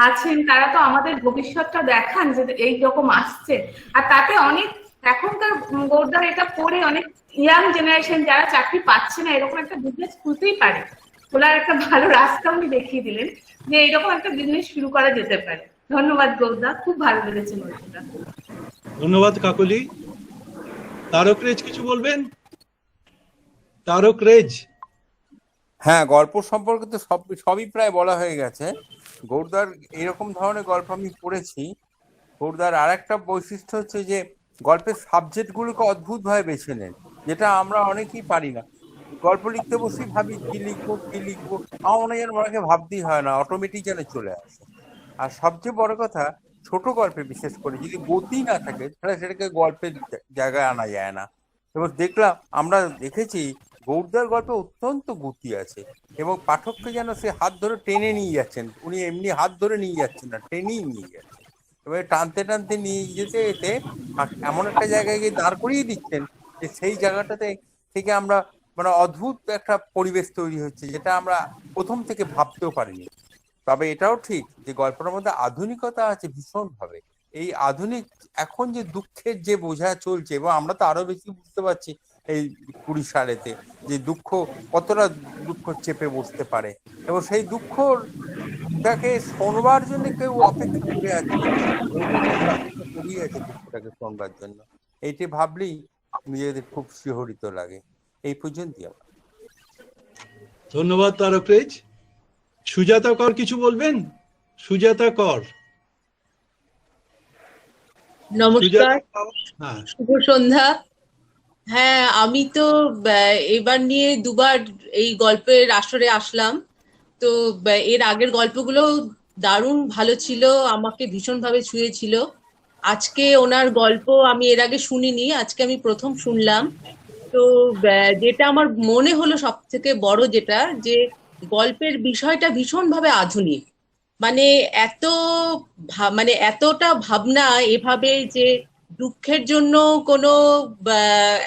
আছেন তারা তো আমাদের ভবিষ্যৎটা দেখান যে এইরকম আসছে। আর তাতে অনেক এখনকার গৌরদার এটা পড়ে অনেক ইয়াং জেনারেশন যারা চাকরি পাচ্ছে না, এরকম একটা বিজনেস খুলতেই পারে, খোলার একটা ভালো রাস্তা উনি দেখিয়ে দিলেন যে এইরকম একটা বিজনেস শুরু করা যেতে পারে। ধন্যবাদ গৌরদা, খুব ভালো লেগেছে গল্পটা। ধন্যবাদ কাকলি। তারক রেজ কিছু বলবেন? তারক রেজ। হ্যাঁ, গল্প সম্পর্কে তো সবই প্রায় বলা হয়ে গেছে। গৌরদার এরকম ধরনের গল্প আমি পড়েছি। গৌরদার আর একটা বৈশিষ্ট্য হচ্ছে যে গল্পের সাবজেক্ট গুলোকে অদ্ভুত ভাবে বেছে নেন, যেটা আমরা অনেকেই পারি না। গল্প লিখতে বসেই ভাবি কি লিখবো। আমার মনে হয় যেন অনেকে ভাবতেই হয় না, অটোমেটিক যেন চলে আসে। আর সবচেয়ে বড় কথা, ছোট গল্পে বিশেষ করে যদি গতি না থাকে তাহলে সেটাকে গল্পের জায়গায় আনা যায় না। এবং আমরা দেখেছি গৌরদার গল্পে অত্যন্ত গতি আছে এবং পাঠককে যেন সে হাত ধরে টেনে নিয়ে যাচ্ছেন। উনি এমনি হাত ধরে নিয়ে যাচ্ছেন না, টেনেই নিয়ে যাচ্ছেন। এবার টানতে টানতে নিয়ে যেতে যেতে এমন একটা জায়গায় গিয়ে দাঁড় করিয়ে দিচ্ছেন যে সেই জায়গাটাতে থেকে আমরা অদ্ভুত একটা পরিবেশ তৈরি হচ্ছে, যেটা আমরা প্রথম থেকে ভাবতেও পারিনি। তবে এটাও ঠিক যে গল্পটার মধ্যে আধুনিকতা আছে ভীষণভাবে। এই আধুনিক এখন যে দুঃখের যে বোঝা চলছে, এবং আমরা তো আরো বেশি বুঝতে পারছি এই 20 সালেতে যে কতটা দুঃখ চেপে বসতে পারে, এবং সেই দুঃখটাকে শোনবার জন্য কেউ অপেক্ষা করে আছে, দুঃখটাকে শোনবার জন্য। এইটি ভাবলেই নিজেদের খুব শিহরিত লাগে। এই পর্যন্তই আমার। ধন্যবাদ তারক রেজ। সুজাতা কর কিছু বলবেন? সুজাতা কর। নমস্কার, হ্যাঁ, শুভ সন্ধ্যা। হ্যাঁ, আমি তো এবার নিয়ে দুবার এই গল্পের আসরে আসলাম। তো এর আগের গল্পগুলো দারুণ ভালো ছিল, আমাকে ভীষণভাবে ছুঁয়েছিল। আজকে ওনার গল্প আমি এর আগে শুনিনি, আজকে আমি প্রথম শুনলাম। তো যেটা আমার মনে হলো সব থেকে বড় যেটা, যে গল্পের বিষয়টা ভীষণভাবে আধুনিক। মানে এতটা ভাবনা এভাবে যে দুঃখের জন্য কোনো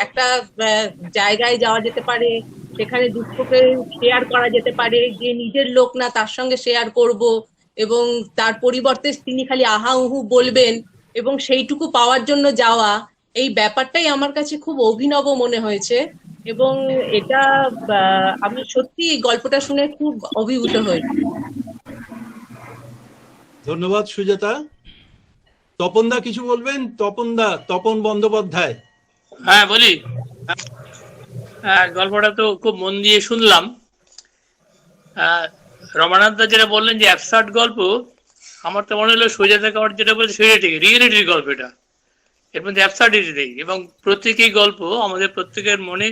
একটা জায়গায় যাওয়া যেতে পারে, সেখানে দুঃখকে শেয়ার করা যেতে পারে, যে নিজের লোক না তার সঙ্গে শেয়ার করব, এবং তার পরিবর্তে তিনি খালি আহা উহু বলবেন এবং সেইটুকু পাওয়ার জন্য যাওয়া, এই ব্যাপারটাই আমার কাছে খুব অভিনব মনে হয়েছে। এবং এটা আমি সত্যি গল্পটা শুনে খুব অভিভূত হয়েছি। ধন্যবাদ সুজাতা। তপনদা কিছু বলবেন? তপন বন্দ্যোপাধ্যায়। হ্যাঁ, বলি। গল্পটা তো খুব মন দিয়ে শুনলাম। রমানাথ দা যেটা বললেন যে অ্যাবসার্ড গল্প, আমার তো মনে হলো সুজাতা কর যেটা বলছে সেটা ঠিক, রিয়েলিটির গল্প এটা, এর মধ্যে অ্যাবসার্ডিটি নেই। এবং প্রত্যেকেই গল্প, আমাদের প্রত্যেকের মনে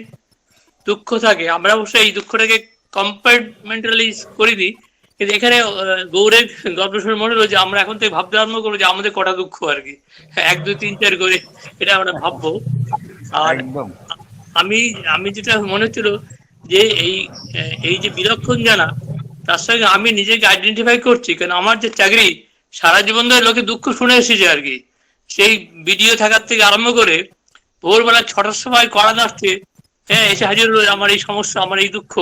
দুঃখ থাকে, আমরা অবশ্যই এই দুঃখটাকে কম্পার্টমেন্টালি করে দিই। কিন্তু এখানে গৌরের গল্প শুনে মনে হলো যে আমরা এখন থেকে ভাবতে আরম্ভ করবো যে আমাদের কটা দুঃখ আর কি, 1 2 3 4 করে এটা আমরা ভাববো। আর আমি যেটা মনে হচ্ছিল যে এই যে বিলক্ষণ জানা, তার সঙ্গে আমি নিজেকে আইডেন্টিফাই করছি, কারণ আমার যে চাকরি, সারা জীবন ধরে লোকে দুঃখ শুনে এসেছে আর কি, সেই ভিডিও থাকার থেকে আরম্ভ করে ভোরবেলা 6টার সময় কড়া নাড়ছে, হ্যাঁ এসে হাজির হলো আমার এই সমস্যা, আমার এই দুঃখ,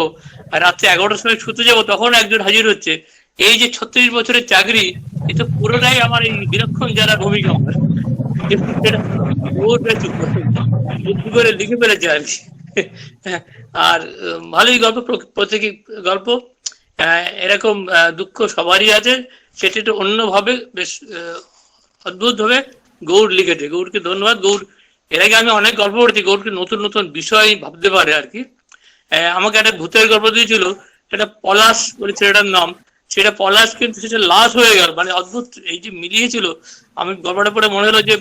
আর রাত্রে 11টার সময় শুতে যাবো তখন একজন হাজির হচ্ছে। এই যে 36 বছরের চাকরি, এ তো পুরোটাই আমার এই বিলক্ষণ যারা ভূমিকা আমার, এবং সেটা বুদ্ধি করে লিখে ফেলেছে আর কি। আর ভালোই গল্প, প্রত্যেকই গল্প এরকম দুঃখ সবারই আছে, সেটা একটু অন্যভাবে বেশ অদ্ভুত ভাবে গৌড় লিখেছে। গৌড়কে ধন্যবাদ। গৌড় এর আগে আমি অনেক গল্প পড়েছি, গৌড়কে নতুন নতুন বিষয় ভাবতে পারে আর কি। আমাকে একটা ভূতের গল্প দিয়েছিল, সেটা পলাশ বলে ছেলেটার নাম, সেটা পলাশ কিন্তু সেটা লাশ হয়ে গেল, মানে অদ্ভুত এই যে মিলিয়েছিল। আমি গল্পটা পড়ে মনে হলো যে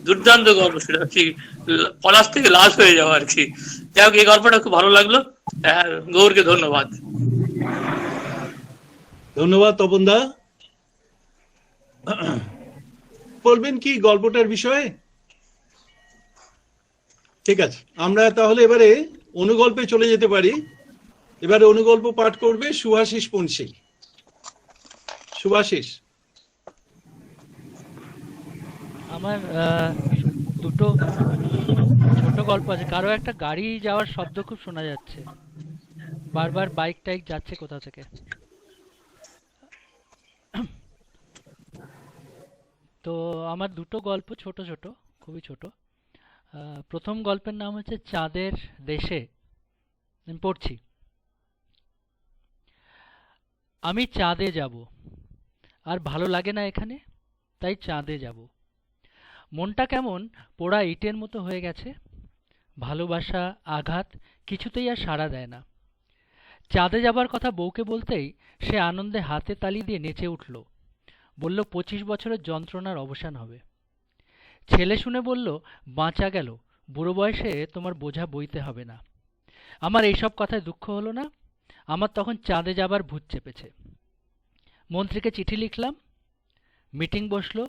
দুর্দান্ত গল্প, সেটা কি পলাশ থেকে লাশ হয়ে যাওয়া আর কি। যাই হোক, এই গল্পটা খুব ভালো লাগলো। গৌরকে ধন্যবাদ। ধন্যবাদ তপনদা। বলবেন কি গল্পটার বিষয়ে? ঠিক আছে, আমরা তাহলে এবারে অনুগল্পে চলে যেতে পারি। এবারে অনুগল্প পাঠ করবে শুভাশিস পন্সী। শুভাশিস। আমার দুটো ছোট গল্প আছে। কারো একটা গাড়ি যাওয়ার শব্দ খুব শোনা যাচ্ছে, বারবার বাইক টাইক যাচ্ছে কোথা থেকে। তো আমার দুটো গল্প ছোট ছোট, খুবই ছোট। প্রথম গল্পের নাম হচ্ছে চাঁদের দেশে। আমি পড়ছি। আমি চাঁদে যাব, আর ভালো লাগে না এখানে, তাই চাঁদে যাব। মনটা কেমন পোড়া ইটের মতো হয়ে গেছে, ভালোবাসা আঘাত কিছুতেই আর সাড়া দেয় না। চাঁদে যাবার কথা বউকে বলতেই সে আনন্দে হাতে তালি দিয়ে নেচে উঠল, বলল 25 বছরের যন্ত্রণার অবসান হবে। ছেলে শুনে বলল, বাঁচা গেল, বুড়ো বয়সে তোমার বোঝা বইতে হবে না। আমার এইসব কথায় দুঃখ হলো না, আমার তখন চাঁদে যাবার ভূত চেপেছে। মন্ত্রীকে চিঠি লিখলাম, মিটিং বসলো।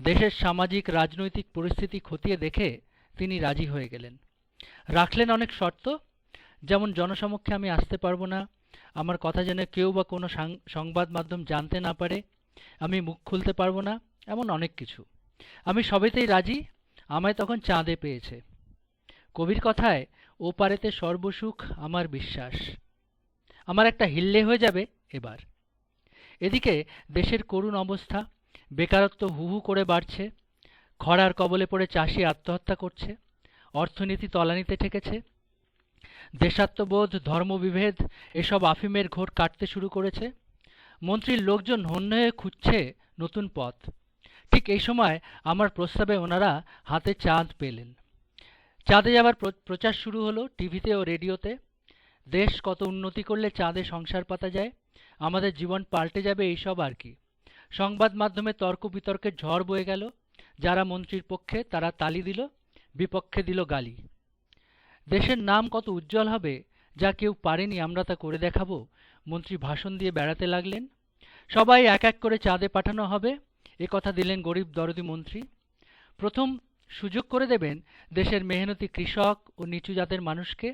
দেশের সামাজিক রাজনৈতিক পরিস্থিতি খতিয়ে দেখে তিনি রাজি হয়ে গেলেন। রাখলেন অনেক শর্ত, যেমন জনসমক্ষে আমি আসতে পারবো না, আমার কথা যেন কেউ বা কোনো সংবাদ মাধ্যম জানতে না পারে, আমি মুখ খুলতে পারবো না, এমন অনেক কিছু। আমি সবেতেই রাজি, আমায় তখন চাঁদে পেয়েছে। কবির কথায় ও পারেতে সর্বসুখ আমার বিশ্বাস। আমার একটা হিল্লে হয়ে যাবে এবার। এদিকে দেশের করুণ অবস্থা, বেকারত্ব হু হু করে বাড়ছে, খরার কবলে পড়ে চাষি আত্মহত্যা করছে, অর্থনীতি তলানিতে ঠেকেছে, দেশাত্মবোধ ধর্মবিভেদ এসব আফিমের ঘোর কাটতে শুরু করেছে। মন্ত্রীর লোকজন হন্য হয়ে খুঁজছে নতুন পথ। ঠিক এই সময় আমার প্রস্তাবে ওনারা হাতে চাঁদ পেলেন। চাঁদে যাবার প্রচার শুরু হলো টিভিতে ও রেডিওতে। দেশ কত উন্নতি করলে চাঁদে সংসার পাতা যায়, আমাদের জীবন পাল্টে যাবে, এইসব আর কি। সংবাদ মাধ্যমে তর্ক বিতর্কের ঝড় বয়ে গেল। যারা মন্ত্রীর পক্ষে তারা তালি দিল, বিপক্ষে দিল গালি। দেশের নাম কত উজ্জ্বল হবে, যা কেউ পারেনি আমরা তা করে দেখাবো, মন্ত্রী ভাষণ দিয়ে বেড়াতে লাগলেন। সবাই এক এক করে চাঁদে পাঠানো হবে, এ কথা দিলেন গরিব দরদি মন্ত্রী। প্রথম সুযোগ করে দেবেন দেশের মেহনতি কৃষক ও নিচু জাতের মানুষকে।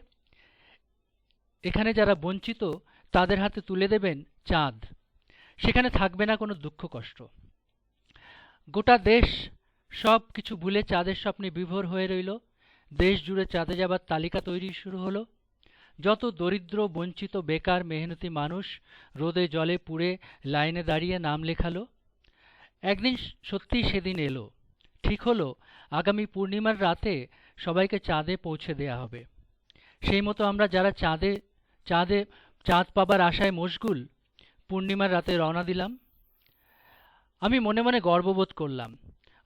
এখানে যারা বঞ্চিত তাদের হাতে তুলে দেবেন চাঁদ, সেখানে থাকবে না কোনো দুঃখ কষ্ট। গোটা দেশ সব কিছু ভুলে চাঁদের স্বপ্নে বিভোর হয়ে রইল। দেশ জুড়ে চাঁদে যাবার তালিকা তৈরি শুরু হলো। যত দরিদ্র বঞ্চিত বেকার মেহনতি মানুষ রোদে জলে পুড়ে লাইনে দাঁড়িয়ে নাম লেখালো। একদিন সত্যিই সেদিন এলো। ঠিক হলো আগামী পূর্ণিমার রাতে সবাইকে চাঁদে পৌঁছে দেয়া হবে। সেই মতো আমরা যারা চাঁদ পাবার আশায় মশগুল, পূর্ণিমার রাতে রওনা দিলাম। আমি মনে মনে গর্ববোধ করলাম,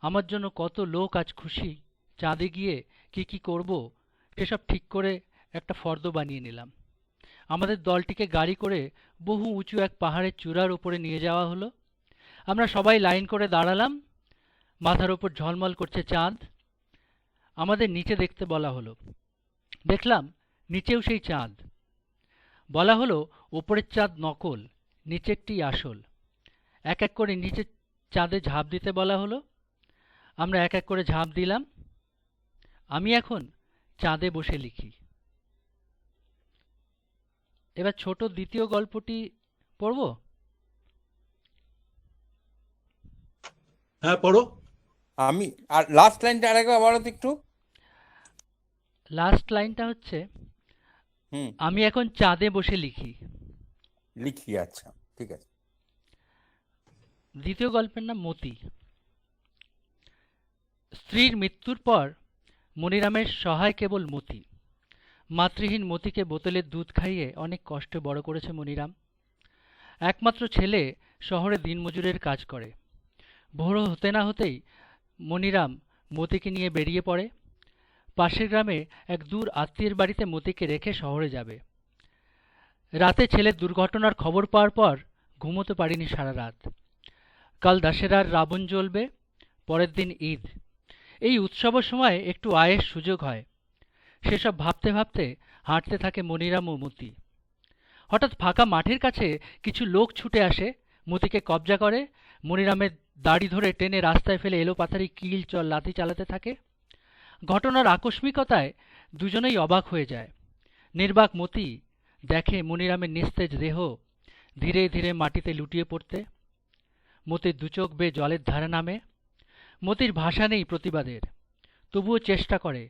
আমার জন্য কত লোক আজ খুশি। চাঁদে গিয়ে কি কি করব সেসব ঠিক করে একটা ফর্দ বানিয়ে নিলাম। আমাদের দলটিকে গাড়ি করে বহু উঁচু এক পাহাড়ের চূড়ার উপরে নিয়ে যাওয়া হলো। আমরা সবাই লাইন করে দাঁড়ালাম। মাথার ওপর ঝলমল করছে চাঁদ। আমাদের নিচে দেখতে বলা হলো। দেখলাম নিচেও সেই চাঁদ। বলা হলো ওপরের চাঁদ নকল, নিচেরটি আসল। এক এক করে নিচে চাঁদে ঝাঁপ দিতে বলা হলো। আমরা এক এক করে ঝাঁপ দিলাম। আমি এখন চাঁদে বসে লিখি। এবার ছোট দ্বিতীয় গল্পটি পড়ব। হ্যাঁ পড়ো। আমি আর লাস্ট লাইনটা আরেকবার বলো তো একটু। লাস্ট লাইনটা হচ্ছে, হুম, আমি এখন চাঁদে বসে লিখি। লিখি, আচ্ছা ঠিক আছে। দ্বিতীয় গল্পের নাম মতি। স্ত্রীর মৃত্যুর পর মনিরামের সহায় কেবল মতি। মাতৃহীন মতিকে বোতলের দুধ খাইয়ে অনেক কষ্টে বড় করেছে মনিরাম। একমাত্র ছেলে শহরে দিনমজুরের কাজ করে। ভোর হতে না হতেই মনিরাম মতিকে নিয়ে বেরিয়ে পড়ে। পাশের গ্রামে এক দূর আত্মীয়ের বাড়িতে মতিকে রেখে শহরে যাবে। রাতে ছেলের দুর্ঘটনার খবর পাওয়ার পর ঘুমোতে পারিনি সারা রাত। কাল দশেরার রাবণ জ্বলবে, পরের দিন ঈদ। এই উৎসবের সময় একটু আয়ের সুযোগ হয়। সেসব ভাবতে ভাবতে হাঁটতে থাকে মনিরাম ও মতি। হঠাৎ ফাঁকা মাঠের কাছে কিছু লোক ছুটে আসে, মতিকে কবজা করে, মনিরামের দাড়ি ধরে টেনে রাস্তায় ফেলে এলোপাথারি কিল চল লাথি চালাতে থাকে। ঘটনার আকস্মিকতায় দুজনেই অবাক হয়ে যায়। নির্বাক মতি দেখে মনিরামের নিস্তেজ দেহ ধীরে ধীরে মাটিতে লুটিয়ে পড়তে। মতির দুচোখ বেয়ে জলের ধারে নামে। মতির ভাষা নেই প্রতিবাদের, তবুও চেষ্টা করে,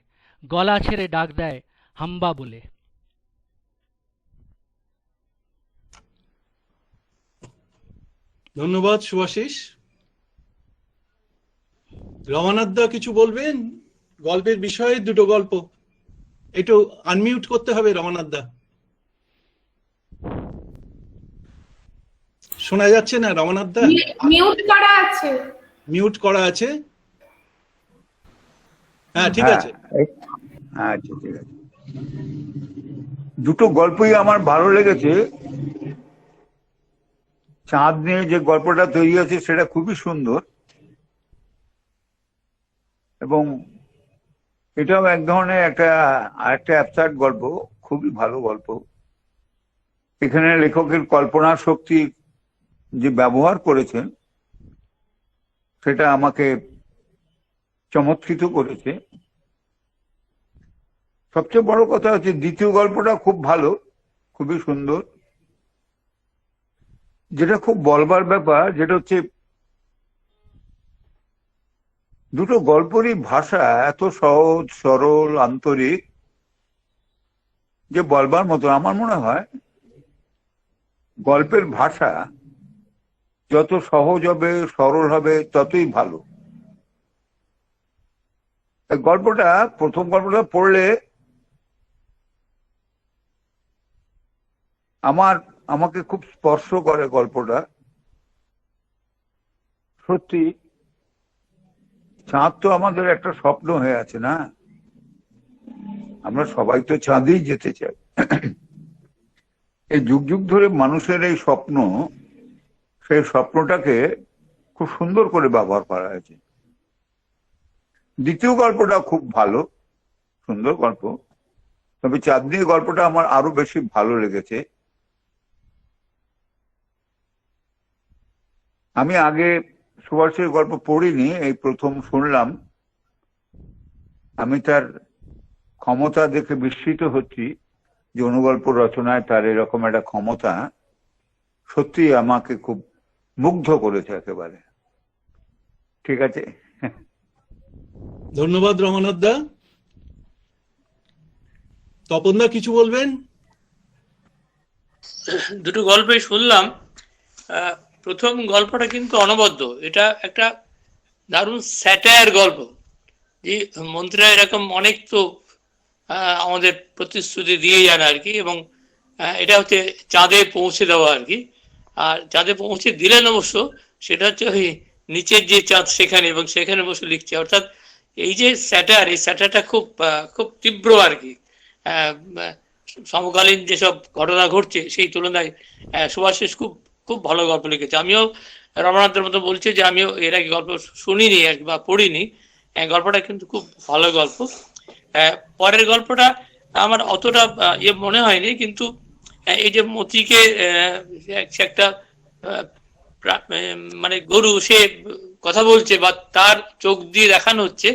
গলা ছেড়ে ডাক দেয় হাম্বা বলে। ধন্যবাদ শুভাশিস। রমানাথ দা কিছু বলবেন গল্পের বিষয়ে? দুটো গল্প, একটু আনমিউট করতে হবে রমানাথ দা। শোনা যাচ্ছে না রমানাথ দা? মিউট করা আছে। মিউট করা আছে, হ্যাঁ ঠিক আছে। আচ্ছা ঠিক আছে। দুটো গল্পই আমার ভালো লেগেছে। চাঁদ নিয়ে যে গল্পটা তৈরি হয়েছে সেটা খুবই সুন্দর, এবং এটাও এক ধরনের একটা অ্যাবসার্ড গল্প, খুবই ভালো গল্প। এখানে লেখকের কল্পনা শক্তি যে ব্যবহার করেছেন সেটা আমাকে চমৎকৃত করেছে। সবচেয়ে বড় কথা হচ্ছে দ্বিতীয় গল্পটা খুব ভালো, খুবই সুন্দর। যেটা খুব বলবার ব্যাপার, যেটা হচ্ছে দুটো গল্পেরই ভাষা এত সহজ সরল আন্তরিক যে বলবার মতো। আমার মনে হয় গল্পের ভাষা যত সহজ হবে সরল হবে ততই ভালো। গল্পটা, প্রথম গল্পটা পড়লে আমাকে খুব স্পর্শ করে গল্পটা। সত্যি চাঁদ তো আমাদের একটা স্বপ্ন হয়ে আছে না, আমরা সবাই তো চাঁদেই যেতে চাই। এই যুগ যুগ ধরে মানুষের এই স্বপ্ন, সেই স্বপ্নটাকে খুব সুন্দর করে ব্যবহার করা হয়েছে। দ্বিতীয় গল্পটা খুব ভালো, সুন্দর গল্প, তবে চাঁদনি গল্পটা আমার আরো বেশি ভালো লেগেছে। আমি আগে সুভাষের গল্প পড়িনি, এই প্রথম শুনলাম। আমি তার ক্ষমতা দেখে বিস্মিত হচ্ছি যে অনুগল্প রচনায় তার এরকম একটা ক্ষমতা সত্যি আমাকে খুব মুগ্ধ করেছে একেবারে। ঠিক আছে, ধন্যবাদ রমানাথ দা। তপন দা কিছু বলবেন? দুটো গল্পই শুনলাম। প্রথম গল্পটা কিন্তু অনবদ্য, এটা একটা দারুণ স্যাটায়ার গল্প। যে মন্ত্রীরা এরকম অনেক তো আমাদের প্রতিশ্রুতি দিয়ে যান আর কি, এবং এটা হচ্ছে চাঁদে পৌঁছে দেওয়া আর কি। আর চাঁদে পৌঁছে দিলেন অবশ্য, সেটা হচ্ছে ওই নিচের যে চাঁদ সেখানে, এবং সেখানে বসে লিখছে। অর্থাৎ এই যে স্যাটায়ার, এই স্যাটায়ারটা খুব খুব তীব্র আর কি। সমকালীন যেসব ঘটনা ঘটছে সেই তুলনায় সুভাষিস খুব খুব ভালো গল্প লিখেছে। আমিও রমনাথের মতো বলছি যে আমিও এর আগে গল্প শুনিনি বা পড়িনি, গল্পটা কিন্তু খুব ভালো গল্প। পরের গল্পটা আমার অতটা ইয়ে মনে হয়নি, কিন্তু এই যে মতিকে একটা মানে গরু সে কথা বলছে বা তার চোখ দিয়ে দেখানো হচ্ছে,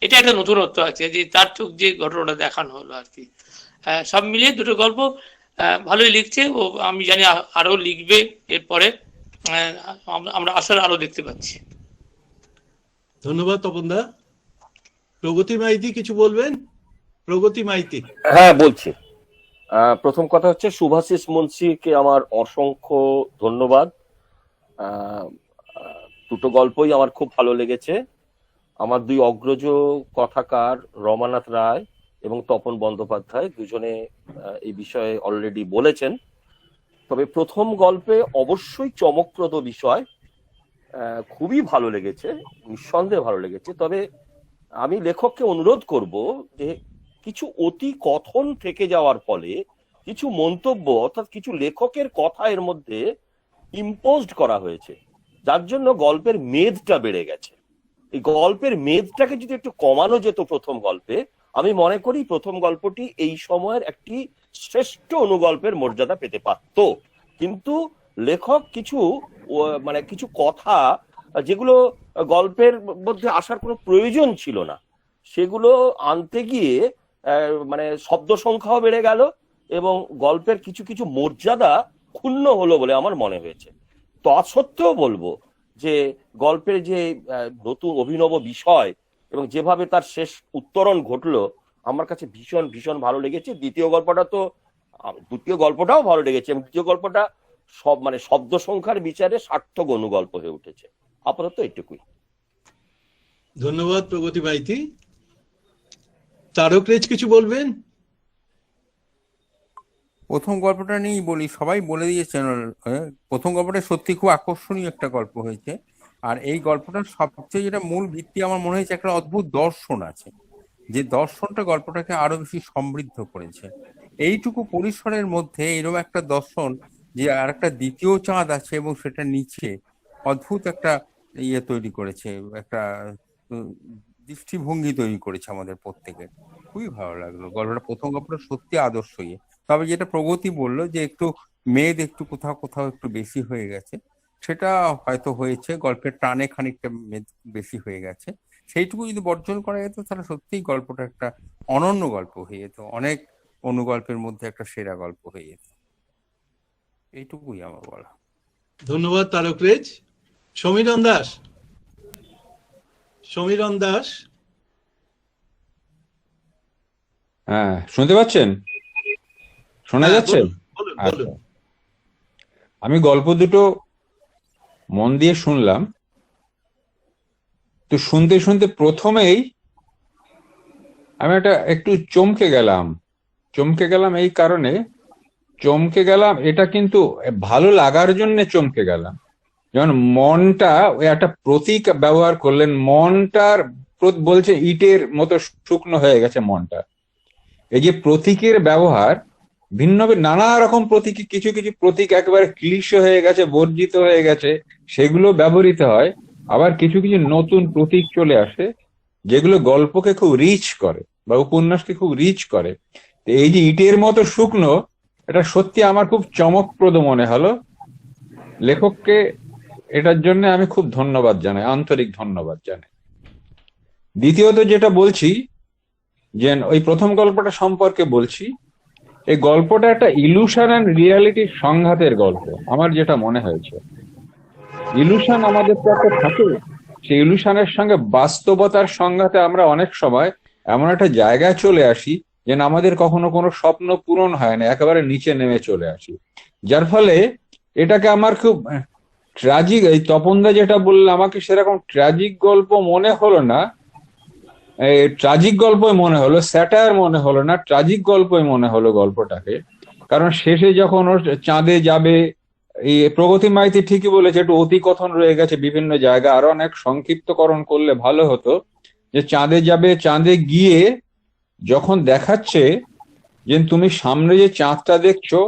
এটা একটা নতুনত্ব আছে যে তার চোখ দিয়ে ঘটনাটা দেখানো হলো আর কি। সব মিলিয়ে দুটো গল্প ভালোই লিখছে, ও আমি জানি আরো লিখবে এরপরে। আমরা আশা আরো দেখতে পাচ্ছি। ধন্যবাদ তপনদা। প্রগতি মাইতি কিছু বলবেন? প্রগতি মাইতি। হ্যাঁ, বলছি। প্রথম কথা হচ্ছে শুভাশিস মুন্সিকে আমার অসংখ্য ধন্যবাদ। দুটো গল্পই আমার খুব ভালো লেগেছে। আমার দুই অগ্রজ কথাকার রমানাথ রায় এবং তপন বন্দ্যোপাধ্যায় দুজনে এই বিষয়ে অলরেডি বলেছেন। তবে প্রথম গল্পে অবশ্যই চমকপ্রদ বিষয়, খুবই ভালো লেগেছে, নিঃসন্দেহে ভালো লেগেছে। তবে আমি লেখককে অনুরোধ করব যে কিছু অতি কথন থেকে যাওয়ার ফলে কিছু মন্তব্য অর্থাৎ কিছু লেখকের কথা এর মধ্যে ইম্পোজড করা হয়েছে, যার জন্য গল্পের মেদটা বেড়ে গেছে। এই গল্পের মেদটাকে যদি একটু কমানো যেত প্রথম গল্পে, আমি মনে করি প্রথম গল্পটি এই সময়ের একটি শ্রেষ্ঠ অনুগল্পের মর্যাদা পেতে পারত। কিন্তু লেখক কিছু কিছু কথা যেগুলো গল্পের মধ্যে আসার কোনো প্রয়োজন ছিল না, সেগুলো আনতে গিয়ে শব্দ সংখ্যাও বেড়ে গেল এবং গল্পের কিছু কিছু মর্যাদা ক্ষুণ্ণ হলো বলে আমার মনে হয়েছে। তা সত্ত্বেও বলবো যে গল্পের যে নতুন অভিনব বিষয় এবং যেভাবে তার শেষ উত্তরণ ঘটলো আমার কাছে ভীষণ ভীষণ ভালো লেগেছে। দ্বিতীয় গল্পটাও ভালো লেগেছে এবং দ্বিতীয় গল্পটা শব্দ সংখ্যার বিচারে সার্থক অনুগল্প হয়ে উঠেছে। আপাতত এটুকুই। ধন্যবাদ প্রগতি মাইতি। তারক রেজ কিছু বলবেন? প্রথম গল্পটা নিয়েই বলি, সবাই বলে দিয়েছেন। প্রথম গল্পটা সত্যি খুব আকর্ষণীয় একটা গল্প হয়েছে। আর এই গল্পটার সবচেয়ে যেটা মূল ভিত্তি আমার মনে হয়েছে, একটা অদ্ভুত দর্শন আছে, যে দর্শনটা গল্পটাকে আরো বেশি সমৃদ্ধ করেছে। এইটুকু পরিসরের মধ্যে এরকম একটা দর্শন, যে আর একটা দ্বিতীয় চাঁদ আছে এবং সেটা নিচে অদ্ভুত একটা তৈরি করেছে, একটা দৃষ্টিভঙ্গি তৈরি করেছে আমাদের প্রত্যেকের। খুবই ভালো লাগলো গল্পটা। প্রথম গল্পটা সত্যি আদর্শই। তবে যেটা প্রগতি বললো যে একটু মেদ একটু কোথাও কোথাও একটু বেশি হয়ে গেছে, সেটা হয়তো হয়েছে, গল্পের টানে খানিকটা মেদ বেশি হয়ে গেছে। সেইটুকু যদি বর্জন করা যেত তাহলে সত্যিই গল্পটা একটা অনন্য গল্প হয়ে যেত, অনেক অনুগল্পের মধ্যে একটা সেরা গল্প হয়ে যেত। এইটুকুই আমার বলা। ধন্যবাদ তারক রেজ। সমীরণ দাস। সমীরণ দাস। হ্যাঁ, শুনতে পাচ্ছেন? শোনা যাচ্ছে? বলুন। আমি গল্প দুটো মন দিয়ে শুনলাম। তো শুনতে শুনতে প্রথমেই আমি একটু চমকে গেলাম। এই কারণে চমকে গেলাম, এটা কিন্তু ভালো লাগার জন্য চমকে গেলাম। যেমন মনটা, ওই একটা প্রতীক ব্যবহার করলেন, মনটার বলছে ইটের মতো শুকনো হয়ে গেছে মনটা। এই যে প্রতীকের ব্যবহার, ভিন্ন নানা রকম প্রতীক, কিছু কিছু প্রতীক একেবারে ক্লিশে হয়ে গেছে, বর্জিত হয়ে গেছে, সেগুলো ব্যবহৃত হয়। আবার কিছু কিছু নতুন প্রতীক চলে আসে যেগুলো গল্পকে খুব রিচ করে বা উপন্যাসকে খুব রিচ করে। এই যে ইটের মতো শুকনো, এটা সত্যি আমার খুব চমকপ্রদ মনে হলো। লেখককে এটার জন্য আমি খুব ধন্যবাদ জানাই, আন্তরিক ধন্যবাদ জানাই। দ্বিতীয়ত যেটা বলছি, যে ওই প্রথম গল্পটা সম্পর্কে বলছি, এই গল্পটা একটা ইলুশন অ্যান্ড রিয়ালিটির সংঘাতের গল্প আমার যেটা মনে হয়েছে। ইলুশন আমাদের তো একটা থাকে, সেই ইলুশনের সঙ্গে বাস্তবতার সংঘাতে আমরা অনেক সময় এমন একটা জায়গায় চলে আসি যে আমাদের কখনো কোনো স্বপ্ন পূরণ হয় না, একেবারে নিচে নেমে চলে আসি। যার ফলে এটাকে আমার খুব ট্র্যাজিক, এই তপনদা যেটা বললে আমাকে সেরকম ট্র্যাজিক গল্প মনে হলো না, ট্র্যাজিক গল্পই মনে হলো, স্যাটায়ার মনে হলো না, ট্র্যাজিক গল্পই মনে হলো গল্পটাকে। কারণ শেষে যখন ওর চাঁদে যাবে, এই প্রগতি মাইতি ঠিকই বলেছে, একটু অতিকথন রয়ে গেছে বিভিন্ন জায়গা, আরো অনেক সংক্ষিপ্তকরণ করলে ভালো হতো। যে চাঁদে যাবে, চাঁদে গিয়ে যখন দেখাচ্ছে যে তুমি সামনে যে চাঁদটা দেখছো,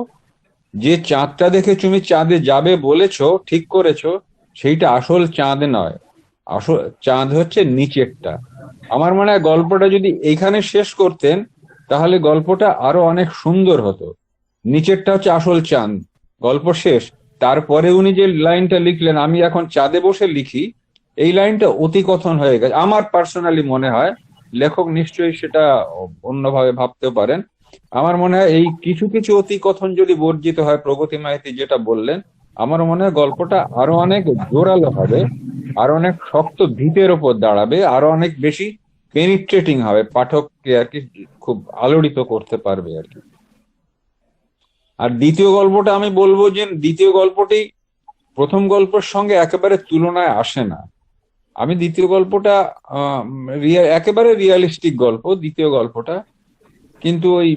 যে চাঁদটা দেখে তুমি চাঁদে যাবে বলেছো, ঠিক করেছো, সেইটা আসল চাঁদ নয়, আসল চাঁদ হচ্ছে নিচেরটা। আমার মনে হয় গল্পটা যদি এইখানে শেষ করতেন তাহলে গল্পটা আরো অনেক সুন্দর হতো। নিচেরটা হচ্ছে আসল চাঁদ, গল্প শেষ। তারপরে উনি যে লাইনটা লিখলেন, আমি এখন চাঁদে বসে লিখি, এই লাইনটা অতিকথন হয়ে গেছে আমার পার্সোনালি মনে হয়। লেখক নিশ্চয়ই সেটা অন্যভাবে ভাবতে পারেন। আমার মনে হয় এই কিছু কিছু অতিকথন যদি বর্জিত হয়, প্রগতি মাইতি যেটা বললেন, আমার মনে হয় গল্পটা আরো অনেক জোরালো হবে আরো অনেক শক্ত ভিতের ওপর দাঁড়াবে, আরো অনেক বেশি পেনিট্রেটিং হবে, পাঠককে আর কি খুব আলোড়িত করতে পারবে আর কি। আর দ্বিতীয় গল্পটা আমি বলবো যে দ্বিতীয় গল্পটি প্রথম গল্পের সঙ্গে একেবারে তুলনায় আসে না। আমি দ্বিতীয় গল্পটা একেবারে রিয়ালিস্টিক গল্প দ্বিতীয় গল্পটা, কিন্তু ওই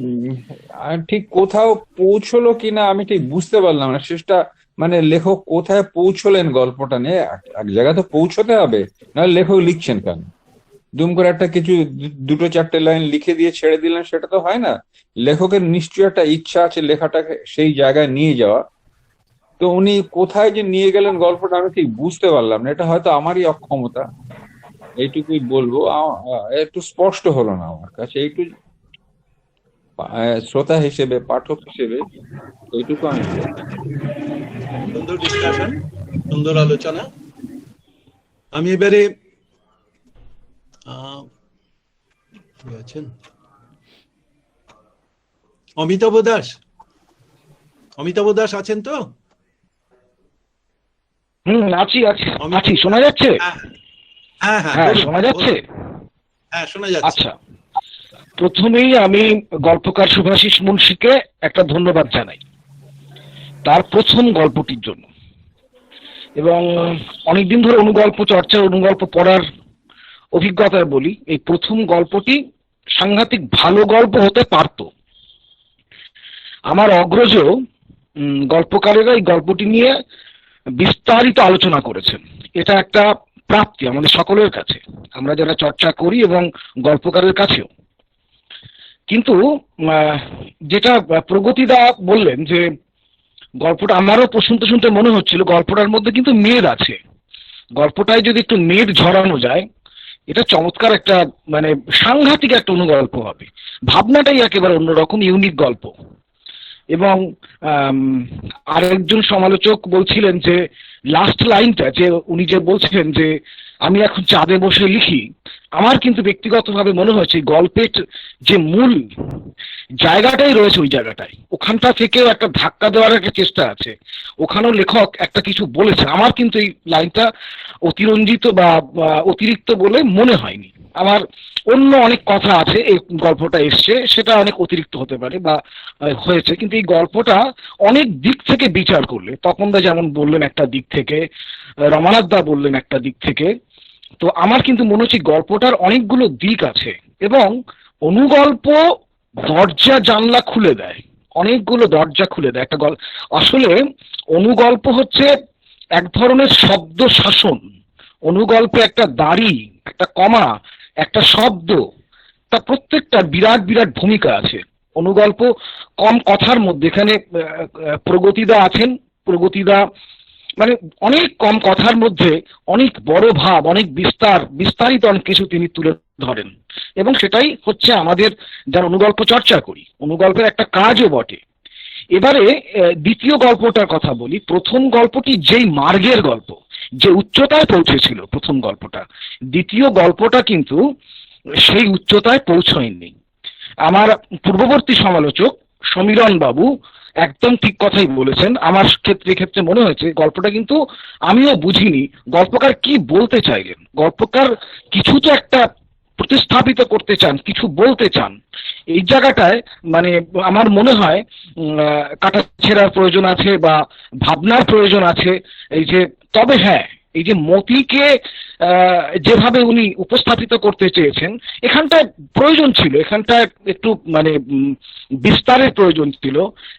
ঠিক কোথাও পৌঁছলো কিনা আমি ঠিক বুঝতে পারলাম না শেষটা, মানে লেখক কোথায় পৌঁছলেন গল্পটা নিয়ে। এক জায়গায় তো পৌঁছতে হবে, নাহলে লেখক লিখছেন কেন? দুম করে একটা কিছু দুটো চারটে লাইন লিখে দিয়ে ছেড়ে দিলেন, সেটা তো হয় না। লেখকের নিশ্চয়ই একটা ইচ্ছা আছে লেখাটাকে সেই জায়গায় নিয়ে যাওয়া। তো উনি কোথায় যে নিয়ে গেলেন গল্পটা আমি ঠিক বুঝতে পারলাম না। এটা হয়তো আমারই অক্ষমতা, এইটুকুই বলবো। একটু স্পষ্ট হলো না আমার কাছে, একটু শ্রোতা হিসেবে, পাঠক হিসেবে এইটুকু আমি সুন্দর ডিসকাশন, সুন্দর আলোচনা। আমি এবারে আছেন অমিতাভ দাস। অমিতাভ দাস আছেন তো? আছি আছি আছি। শোনা যাচ্ছে? হ্যাঁ শোনা যাচ্ছে। হ্যাঁ শোনা যাচ্ছে। আচ্ছা, প্রথমেই আমি গল্পকার শুভাশিস মুন্সিকে একটা ধন্যবাদ জানাই তার প্রথম গল্পটির জন্য। এবং অনেকদিন ধরে অনুগল্প চর্চার, অনুগল্প পড়ার অভিজ্ঞতায় বলি, এই প্রথম গল্পটি সাংঘাতিক ভালো গল্প হতে পারত। আমার অগ্রজ গল্পকারেরা এই গল্পটি নিয়ে বিস্তারিত আলোচনা করেছেন। এটা একটা প্রাপ্তি আমাদের সকলের কাছে, আমরা যারা চর্চা করি এবং গল্পকারের কাছেও। কিন্তু যেটা প্রগতিদা বললেন যে গল্পটা, আমারও শুনতে শুনতে মনে হচ্ছিল গল্পটার মধ্যে কিন্তু মেদ আছে। গল্পটায় যদি একটু মেদ ঝরানো যায়, এটা চমৎকার একটা, মানে সাংঘাতিক একটা অনুগল্প হবে। ভাবনাটাই একেবারে অন্যরকম, ইউনিক গল্প। এবং আরেকজন সমালোচক বলছিলেন যে লাস্ট লাইনটা, যে উনি যে বলছিলেন যে আমি এখন চাঁদে বসে লিখি, আমার কিন্তু ব্যক্তিগতভাবে মনে হয়েছে গল্পের যে মূল জায়গাটাই রয়েছে ওই জায়গাটায়, ওখানটা থেকেও একটা ধাক্কা দেওয়ার একটা চেষ্টা আছে। ওখানেও লেখক একটা কিছু বলেছে, আমার কিন্তু এই লাইনটা অতিরঞ্জিত বা অতিরিক্ত বলে মনে হয়নি। আমার অন্য অনেক কথা আছে এই গল্পটা এসছে, সেটা অনেক অতিরিক্ত হতে পারে বা হয়েছে, কিন্তু এই গল্পটা অনেক দিক থেকে বিচার করলে, তপনদা যেমন বললেন একটা দিক থেকে, রমানাথ দা বললেন একটা দিক থেকে, তো আমার কিন্তু মনে হচ্ছে গল্পটার অনেকগুলো দিক আছে। এবং অনুগল্প দরজা জানলা খুলে দেয়, অনেকগুলো দরজা খুলে দেয় একটা গল্প। আসলে অনুগল্প হচ্ছে এক ধরনের শব্দ শাসন। অনুগল্পে একটা দাড়ি, একটা কমা, একটা শব্দ, তা প্রত্যেকটা বিরাট বিরাট ভূমিকা আছে। অনুগল্প কম কথার মধ্যে, এখানে প্রগতিদা আছেন, প্রগতিদা মানে অনেক কম কথার মধ্যে অনেক বড় ভাব, অনেক বিস্তারিত অনেক কিছু তিনি তুলে ধরেন। এবং সেটাই হচ্ছে আমাদের যারা অনুগল্প চর্চা করি, অনুগল্পের একটা কাজও বটে। এবারে দ্বিতীয় গল্পটার কথা বলি। প্রথম গল্পটি যেই মার্গের গল্প, যে উচ্চতায় পৌঁছেছিল প্রথম গল্পটা, দ্বিতীয় গল্পটা কিন্তু সেই উচ্চতায় পৌঁছয়নি। আমার পূর্ববর্তী সমালোচক সমীরণ বাবু একদম ঠিক কথাই বলেছেন। আমার ক্ষেত্রে মনে হয়েছে গল্পটা কিন্তু আমিও বুঝিনি গল্পকার কি বলতে চাইলেন। গল্পকার কিছু তো একটা প্রতিস্থাপিত করতে চান, কিছু বলতে চান। এই জায়গাটায় মানে আমার মনে হয় কাটা ছেঁড়ার প্রয়োজন আছে বা ভাবনার প্রয়োজন আছে। এই যে, তবে হ্যাঁ, এই যে মতিকে যেভাবে উনি উপস্থাপিত করতে চেয়েছেন, এখানটায় প্রয়োজন ছিল, এখানটায় একটু মানে বিস্তারের প্রয়োজন ছিল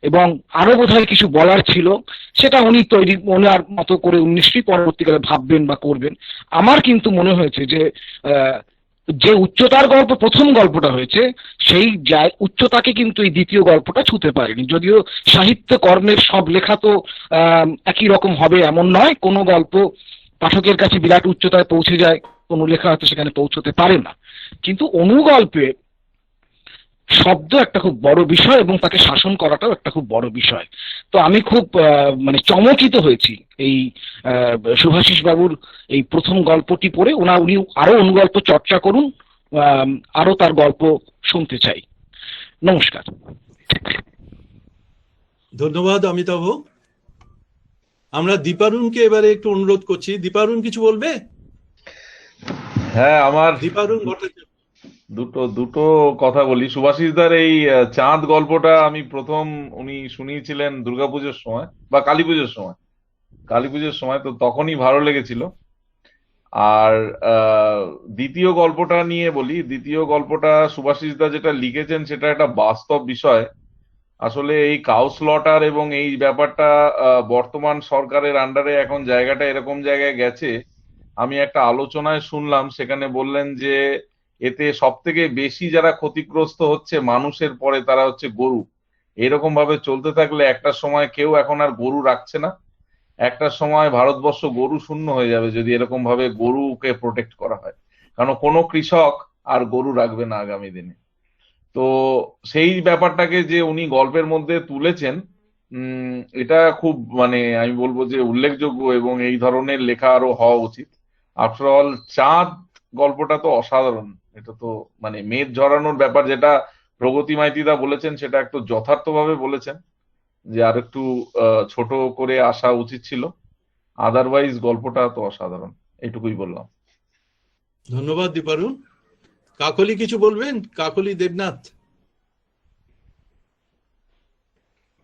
এবং আরো বোধহয় কিছু বলার ছিল। সেটা উনি তৈরি, ওনার মতো করে নিশ্চয়ই পরবর্তীকালে ভাববেন বা করবেন। আমার কিন্তু মনে হয়েছে যে উচ্চতার গল্প প্রথম গল্পটা হয়েছে, সেই উচ্চতাকে কিন্তু এই দ্বিতীয় গল্পটা ছুঁতে পারেনি। যদিও সাহিত্য কর্মের সব লেখা তো একই রকম হবে এমন নয়, কোনো গল্প পাঠকের কাছে বিরাট উচ্চতায় পৌঁছে যায়, কোনো লেখা হয়তো সেখানে পৌঁছতে পারে না। কিন্তু অনুগল্পে শব্দ একটা খুব বড় বিষয় এবং তাকে শাসন করাটাও একটা খুব বড় বিষয়। তো আমি খুব মানে চমকিত হয়েছি এই শুভাশিস বাবুর এই প্রথম গল্পটি পড়ে। উনি আরো অনুগল্প চর্চা করুন, আরো তার গল্প শুনতে চাই। নমস্কার। ধন্যবাদ অমিতাভ। আমরা দীপারুনকে এবারে একটু অনুরোধ করছি। দীপারুন কিছু বলবে? হ্যাঁ, আমার দীপারুন ভট্টাচার্য। দুটো কথা বলি। সুভাষিসদার এই চাঁদ গল্পটা আমি প্রথম উনি শুনিয়েছিলেন দুর্গাপুজোর সময় বা কালী পুজোর সময়, তো তখনই ভালো লেগেছিল। আর দ্বিতীয় গল্পটা নিয়ে বলি। দ্বিতীয় গল্পটা সুভাষিসদা যেটা লিখেছেন সেটা একটা বাস্তব বিষয়। আসলে এই কাউ স্লটার এবং এই ব্যাপারটা বর্তমান সরকারের আন্ডারে এখন জায়গাটা এরকম জায়গায় গেছে। আমি একটা আলোচনায় শুনলাম, সেখানে বললেন যে এতে সব থেকে বেশি যারা ক্ষতিগ্রস্ত হচ্ছে মানুষের পরে তারা হচ্ছে গরু। এরকম ভাবে চলতে থাকলে একটা সময় কেউ এখন আর গরু রাখছে না। একটা সময় ভারতবর্ষ গরু শূন্য হয়ে যাবে যদি এরকম ভাবে গরুকে প্রোটেক্ট করা হয়, কারণ কোনো কৃষক আর গরু রাখবে না আগামী দিনে। তো সেই ব্যাপারটাকে যে উনি গল্পের মধ্যে তুলেছেন, এটা খুব মানে আমি বলবো যে উল্লেখযোগ্য, এবং এই ধরনের লেখা আরো হওয়া উচিত। আফটার অল চাঁদ গল্পটা তো অসাধারণ। এটা তো মানে মেঘ ঝরানোর ব্যাপার, যেটা প্রগতি মাইতিদা বলেছেন সেটা একটু যথার্থভাবে বলেছেন, যে আর একটু ছোট করে আসা উচিত ছিল। আদারওয়াইজ গল্পটা তো অসাধারণ। এইটুকুই বললাম। ধন্যবাদ দীপারুন। কাকলি কিছু বলবেন? কাকলি দেবনাথ।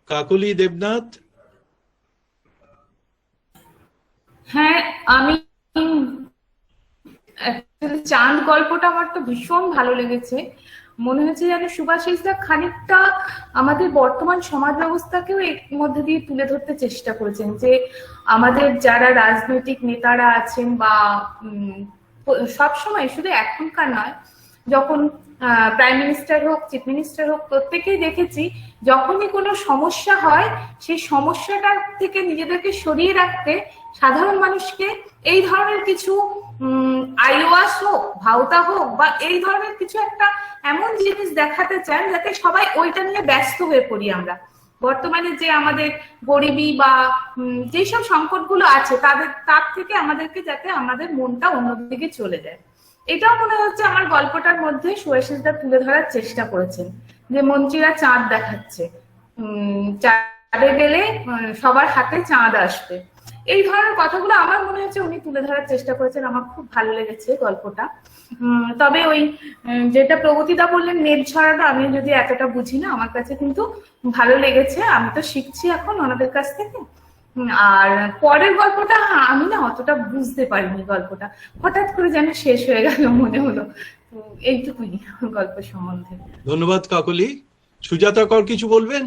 কাকলি দেবনাথ। হ্যাঁ, আমি চাঁদ গল্পটা আমার তো ভীষণ ভালো লেগেছে। মনে হচ্ছে যেন সুভাষিসদা খানিকটা আমাদের বর্তমান সমাজ ব্যবস্থাকেও এর মধ্যে দিয়ে তুলে ধরতে চেষ্টা করেছেন, যে আমাদের যারা রাজনৈতিক নেতারা আছেন বা সবসময়, শুধু এখনকার নয়, যখন প্রাইম মিনিস্টার হোক, চিফ মিনিস্টার হোক, প্রত্যেকেই দেখেছি যখনই কোনো সমস্যা হয় সেই সমস্যাটার থেকে নিজেদেরকে সরিয়ে রাখতে সাধারণ মানুষকে এই ধরনের কিছু আইওয়াস হোক, ভাওতা হোক, বা এই ধরনের কিছু একটা এমন জিনিস দেখাতে চান যাতে সবাই ওইটা নিয়ে ব্যস্ত হয়ে পড়ি আমরা। বর্তমানে যে আমাদের গরিবি বা যেসব সংকটগুলো আছে তার থেকে আমাদেরকে যাতে আমাদের মনটা অন্যদিকে চলে যায়, এটাও মনে হচ্ছে আমার গল্পটার মধ্যে সুভাষিসদা তুলে ধরার চেষ্টা করেছেন। যে মন্ত্রীরা চাঁদ দেখাচ্ছে, চাঁদে গেলে সবার হাতে চাঁদ আসবে, এই ধরনের কথাগুলো আমার মনে হচ্ছে উনি তুলে ধরার চেষ্টা করেছেন। আমার খুব ভালো লেগেছে গল্পটা। তবে ওই যেটা প্রগতিদা বললেন নেট ছড়াটা, আমি যদি এতটা বুঝি না, আমার কাছে কিন্তু ভালো লেগেছে। আমি তো শিখছি এখন ওনাদের কাছ থেকে। আর পরের গল্পটা আমি না অতটা বুঝতে পারিনি, গল্পটা হঠাৎ করে যেন শেষ হয়ে গেল মনে হলো। তো এইটুকুই গল্প সম্বন্ধে। ধন্যবাদ কাকলি। সুজাতা কর কিছু বলবেন?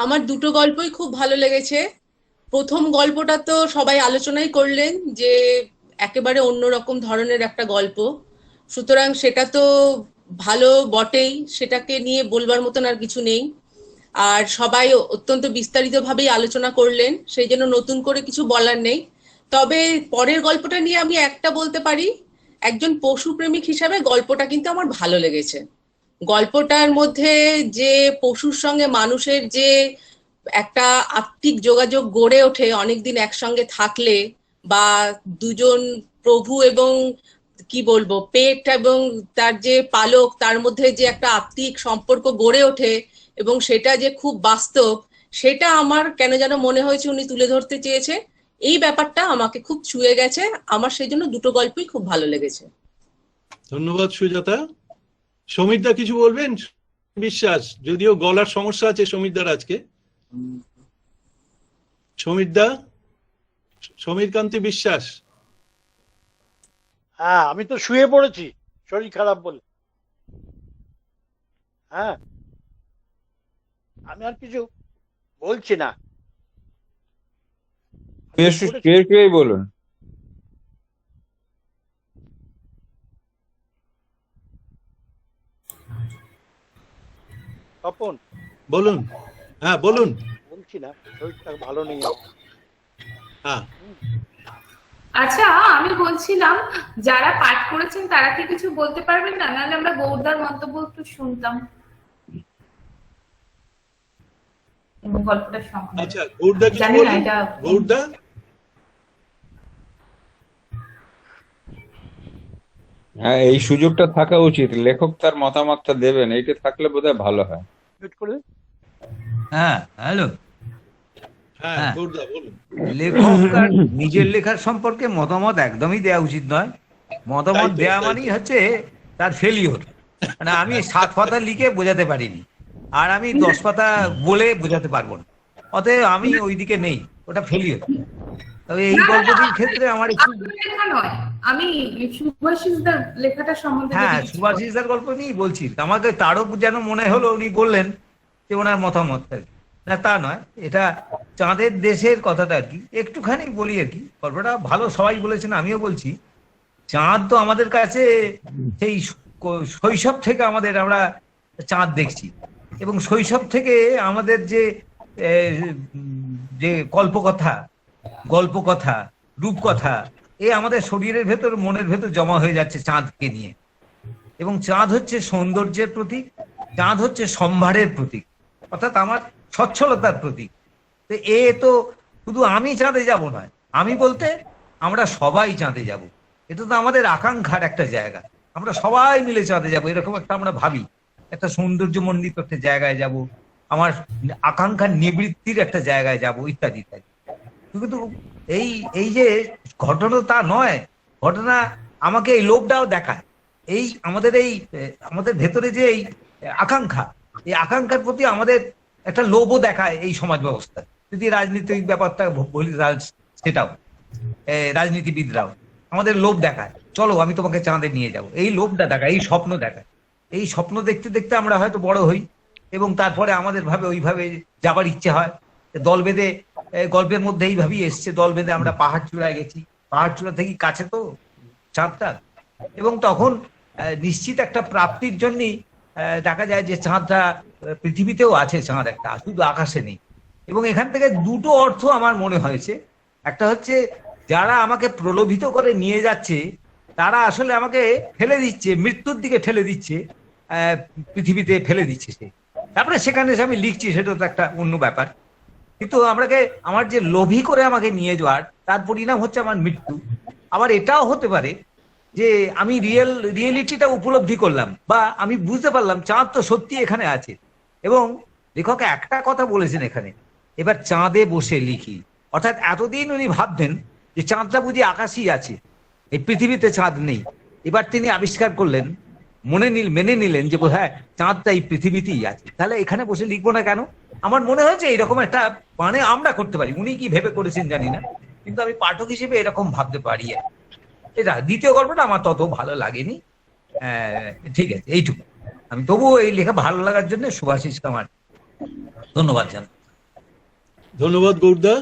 আমার দুটো গল্পই খুব ভালো লেগেছে। প্রথম গল্পটা তো সবাই আলোচনাই করলেন যে একেবারে অন্যরকম ধরনের একটা গল্প, সুতরাং সেটা তো ভালো বটেই, সেটাকে নিয়ে বলবার মতন আর কিছু নেই। আর সবাই অত্যন্ত বিস্তারিতভাবেই আলোচনা করলেন, সেই জন্য নতুন করে কিছু বলার নেই। তবে পরের গল্পটা নিয়ে আমি একটা বলতে পারি, একজন পশুপ্রেমিক হিসাবে গল্পটা কিন্তু আমার ভালো লেগেছে। গল্পটার মধ্যে যে পশুর সঙ্গে মানুষের যে একটা আত্মিক যোগাযোগ গড়ে ওঠে অনেকদিন একসঙ্গে থাকলে, বা দুজন প্রভু এবং কি বলবো পেট এবং তার যে পালক, তার মধ্যে যে একটা আত্মিক সম্পর্ক গড়ে ওঠে এবং সেটা যে খুব বাস্তব, সেটা আমার কেন যেন মনে হয়েছে উনি তুলে ধরতে চেয়েছে। এই ব্যাপারটা আমাকে খুব ছুঁয়ে গেছে। আমার সেই জন্য দুটো গল্পই খুব ভালো লেগেছে। ধন্যবাদ সুজাতা। সমীরদা কিছু বলবেন? বিশ্বাস, যদিও গলার সমস্যা আছে সমীরদার আজকে। সমীরদা, সমীরকান্তি বিশ্বাস। হ্যাঁ, আমি তো শুয়ে পড়েছি শরীর খারাপ বলে। হ্যাঁ, আমি আর কিছু বলছি না। শুয়ে বলুন। তপন বলুন। হ্যাঁ বলুন। বলছি না, শরীরটা ভালো নেই। হ্যাঁ, আচ্ছা, আমি বলছিলাম যারা পাঠ করেছেন তারা কি কিছু বলতে পারবেন না? নাহলে আমরা গৌরদার মন্তব্য একটু শুনতাম গল্পটা সম্বন্ধে। আচ্ছা, গৌরদা কিছু জানি না বলুন। এটা গৌরদা। হ্যাঁ, এই সুযোগটা থাকা উচিত, লেখক তার মতামতটা দেবেন, এইটা থাকলে বোধহয় ভালো হয়। মিউট করে দিন। হ্যাঁ, হ্যালো। হ্যাঁ হ্যাঁ, গৌরদা বলুন। লেখক তার নিজের লেখার সম্পর্কে মতামত একদমই দেওয়া উচিত নয়। মতামত তাই তো, দেওয়া তাই মানেই তো। হচ্ছে তার ফেলিওর। মানে আমি 7 পাতা লিখে বোঝাতে পারিনি, আর আমি 10 পাতা বলে বোঝাতে পারবো না, অতএব আমি ওইদিকে নেই, ওটা ফেলিওর। তবে এই না, না, না, গল্পটির ক্ষেত্রে আমার একটু, আপনার লেখা নয়, আমি সুভাষিসদার লেখাটা সম্বন্ধে হ্যাঁ, যদি কিছু বলেন। সুভাষিসদার গল্প নিয়েই বলছি। আমাকে তারও যেন মনে হলো উনি বললেন যে ওনার মতামত আর কি। না, তা নয়, এটা চাঁদের দেশের কথাটা আর কি একটুখানি বলি আর কি। গল্পটা ভালো, সবাই বলেছেন, আমিও বলছি। চাঁদ তো আমাদের কাছে সেই শৈশব থেকে আমরা চাঁদ দেখছি, এবং শৈশব থেকে আমাদের যে যে গল্পকথা রূপকথা আমাদের শরীরের ভেতর, মনের ভেতর জমা হয়ে যাচ্ছে চাঁদকে নিয়ে। এবং চাঁদ হচ্ছে সৌন্দর্যের প্রতীক, চাঁদ হচ্ছে সম্ভারের প্রতীক, অর্থাৎ আমার সচ্ছলতার প্রতীক। তো শুধু আমি চাঁদে যাব না, আমি বলতে আমরা সবাই চাঁদে যাব। এটা তো আমাদের আকাঙ্ক্ষার একটা জায়গা, আমরা সবাই মিলে চাঁদে যাব, এরকম একটা আমরা ভাবি, একটা সৌন্দর্যমণ্ডিত একটা জায়গায় যাব, আমার আকাঙ্ক্ষার নিবৃত্তির একটা জায়গায় যাব, ইত্যাদি ইত্যাদি। কিন্তু এই এই যে ঘটনা তা নয়, ঘটনা আমাকে এই লোভটাও দেখায়। আমাদের ভেতরে যে এই আকাঙ্ক্ষা, এই আকাঙ্ক্ষার প্রতি আমাদের একটা লোভও দেখায় এই সমাজ ব্যবস্থা। যদি রাজনৈতিক ব্যাপারটা বলি, সেটাও রাজনীতিবিদরাও আমাদের লোভ দেখায়, চলো আমি তোমাকে চাঁদে নিয়ে যাব, এই লোভটা দেখায়, এই স্বপ্ন দেখায়। এই স্বপ্ন দেখতে দেখতে আমরা হয়তো বড় হই, এবং তারপরে আমাদের ওইভাবে যাবার ইচ্ছে হয়। দল বেঁধে, গল্পের মধ্যে এইভাবেই এসছে, দল বেঁধে আমরা পাহাড় চূড়ায় গেছি, পাহাড় চূড়া থেকে কাছে তো চাঁদটা, এবং তখন নিশ্চিত একটা প্রাপ্তির জন্যই দেখা যায় যে চাঁদটা পৃথিবীতেও আছে, চাঁদ একটা, শুধু আকাশে নেই। এবং এখান থেকে দুটো অর্থ আমার মনে হয়েছে। একটা হচ্ছে, যারা আমাকে প্রলোভিত করে নিয়ে যাচ্ছে তারা আসলে আমাকে ফেলে দিচ্ছে, মৃত্যুর দিকে ঠেলে দিচ্ছে, পৃথিবীতে ফেলে দিচ্ছে সে। তারপরে সেখানে আমি লিখছি, সেটা তো একটা অন্য ব্যাপার। কিন্তু আমার যে লোভী করে আমাকে নিয়ে যাওয়ার, তার পরিণাম হচ্ছে আমার মৃত্যু। আবার এটাও হতে পারে যে আমি রিয়েলিটিটা উপলব্ধি করলাম, বা আমি বুঝতে পারলাম চাঁদ তো সত্যি এখানে আছে। এবং লেখক একটা কথা বলেছেন এখানে, এবার চাঁদে বসে লিখি, অর্থাৎ এতদিন উনি ভাবতেন যে চাঁদটা বুঝি আকাশই আছে, এই পৃথিবীতে চাঁদ নেই। এবার তিনি আবিষ্কার করলেন, মেনে নিলেন যে হ্যাঁ, চাঁদটা এই পৃথিবীতেই আছে, তাহলে এখানে বসে লিখবো না কেন? আমার মনে হয়েছে এইরকম একটা মানে আমরা করতে পারি। উনি কি ভেবে করেছেন জানি না, কিন্তু আমি পাঠক হিসেবে এরকম ভাবতে পারি। এটা দ্বিতীয় গল্পটা আমার তত ভালো লাগেনি। ঠিক আছে, এইটুকু। আমি তবুও এই লেখা ভালো লাগার জন্য সুভাষিসকে আমার ধন্যবাদ জানাই। ধন্যবাদ গৌরদা।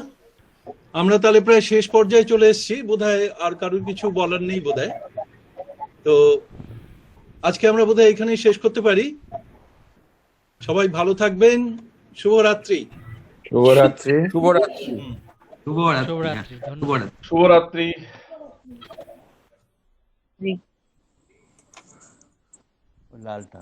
আমরা তাহলে প্রায় শেষ পর্যায়ে চলে এসেছি, বোধহয় আর কারোর কিছু বলার নেই বোধহয়। তো আজকে আমরা বোধহয় এখানেই শেষ করতে পারি। সবাই ভালো থাকবেন, শুভরাত্রি। শুভরাত্রি। শুভরাত্রি। শুভরাত্রি। শুভরাত্রি। লালটা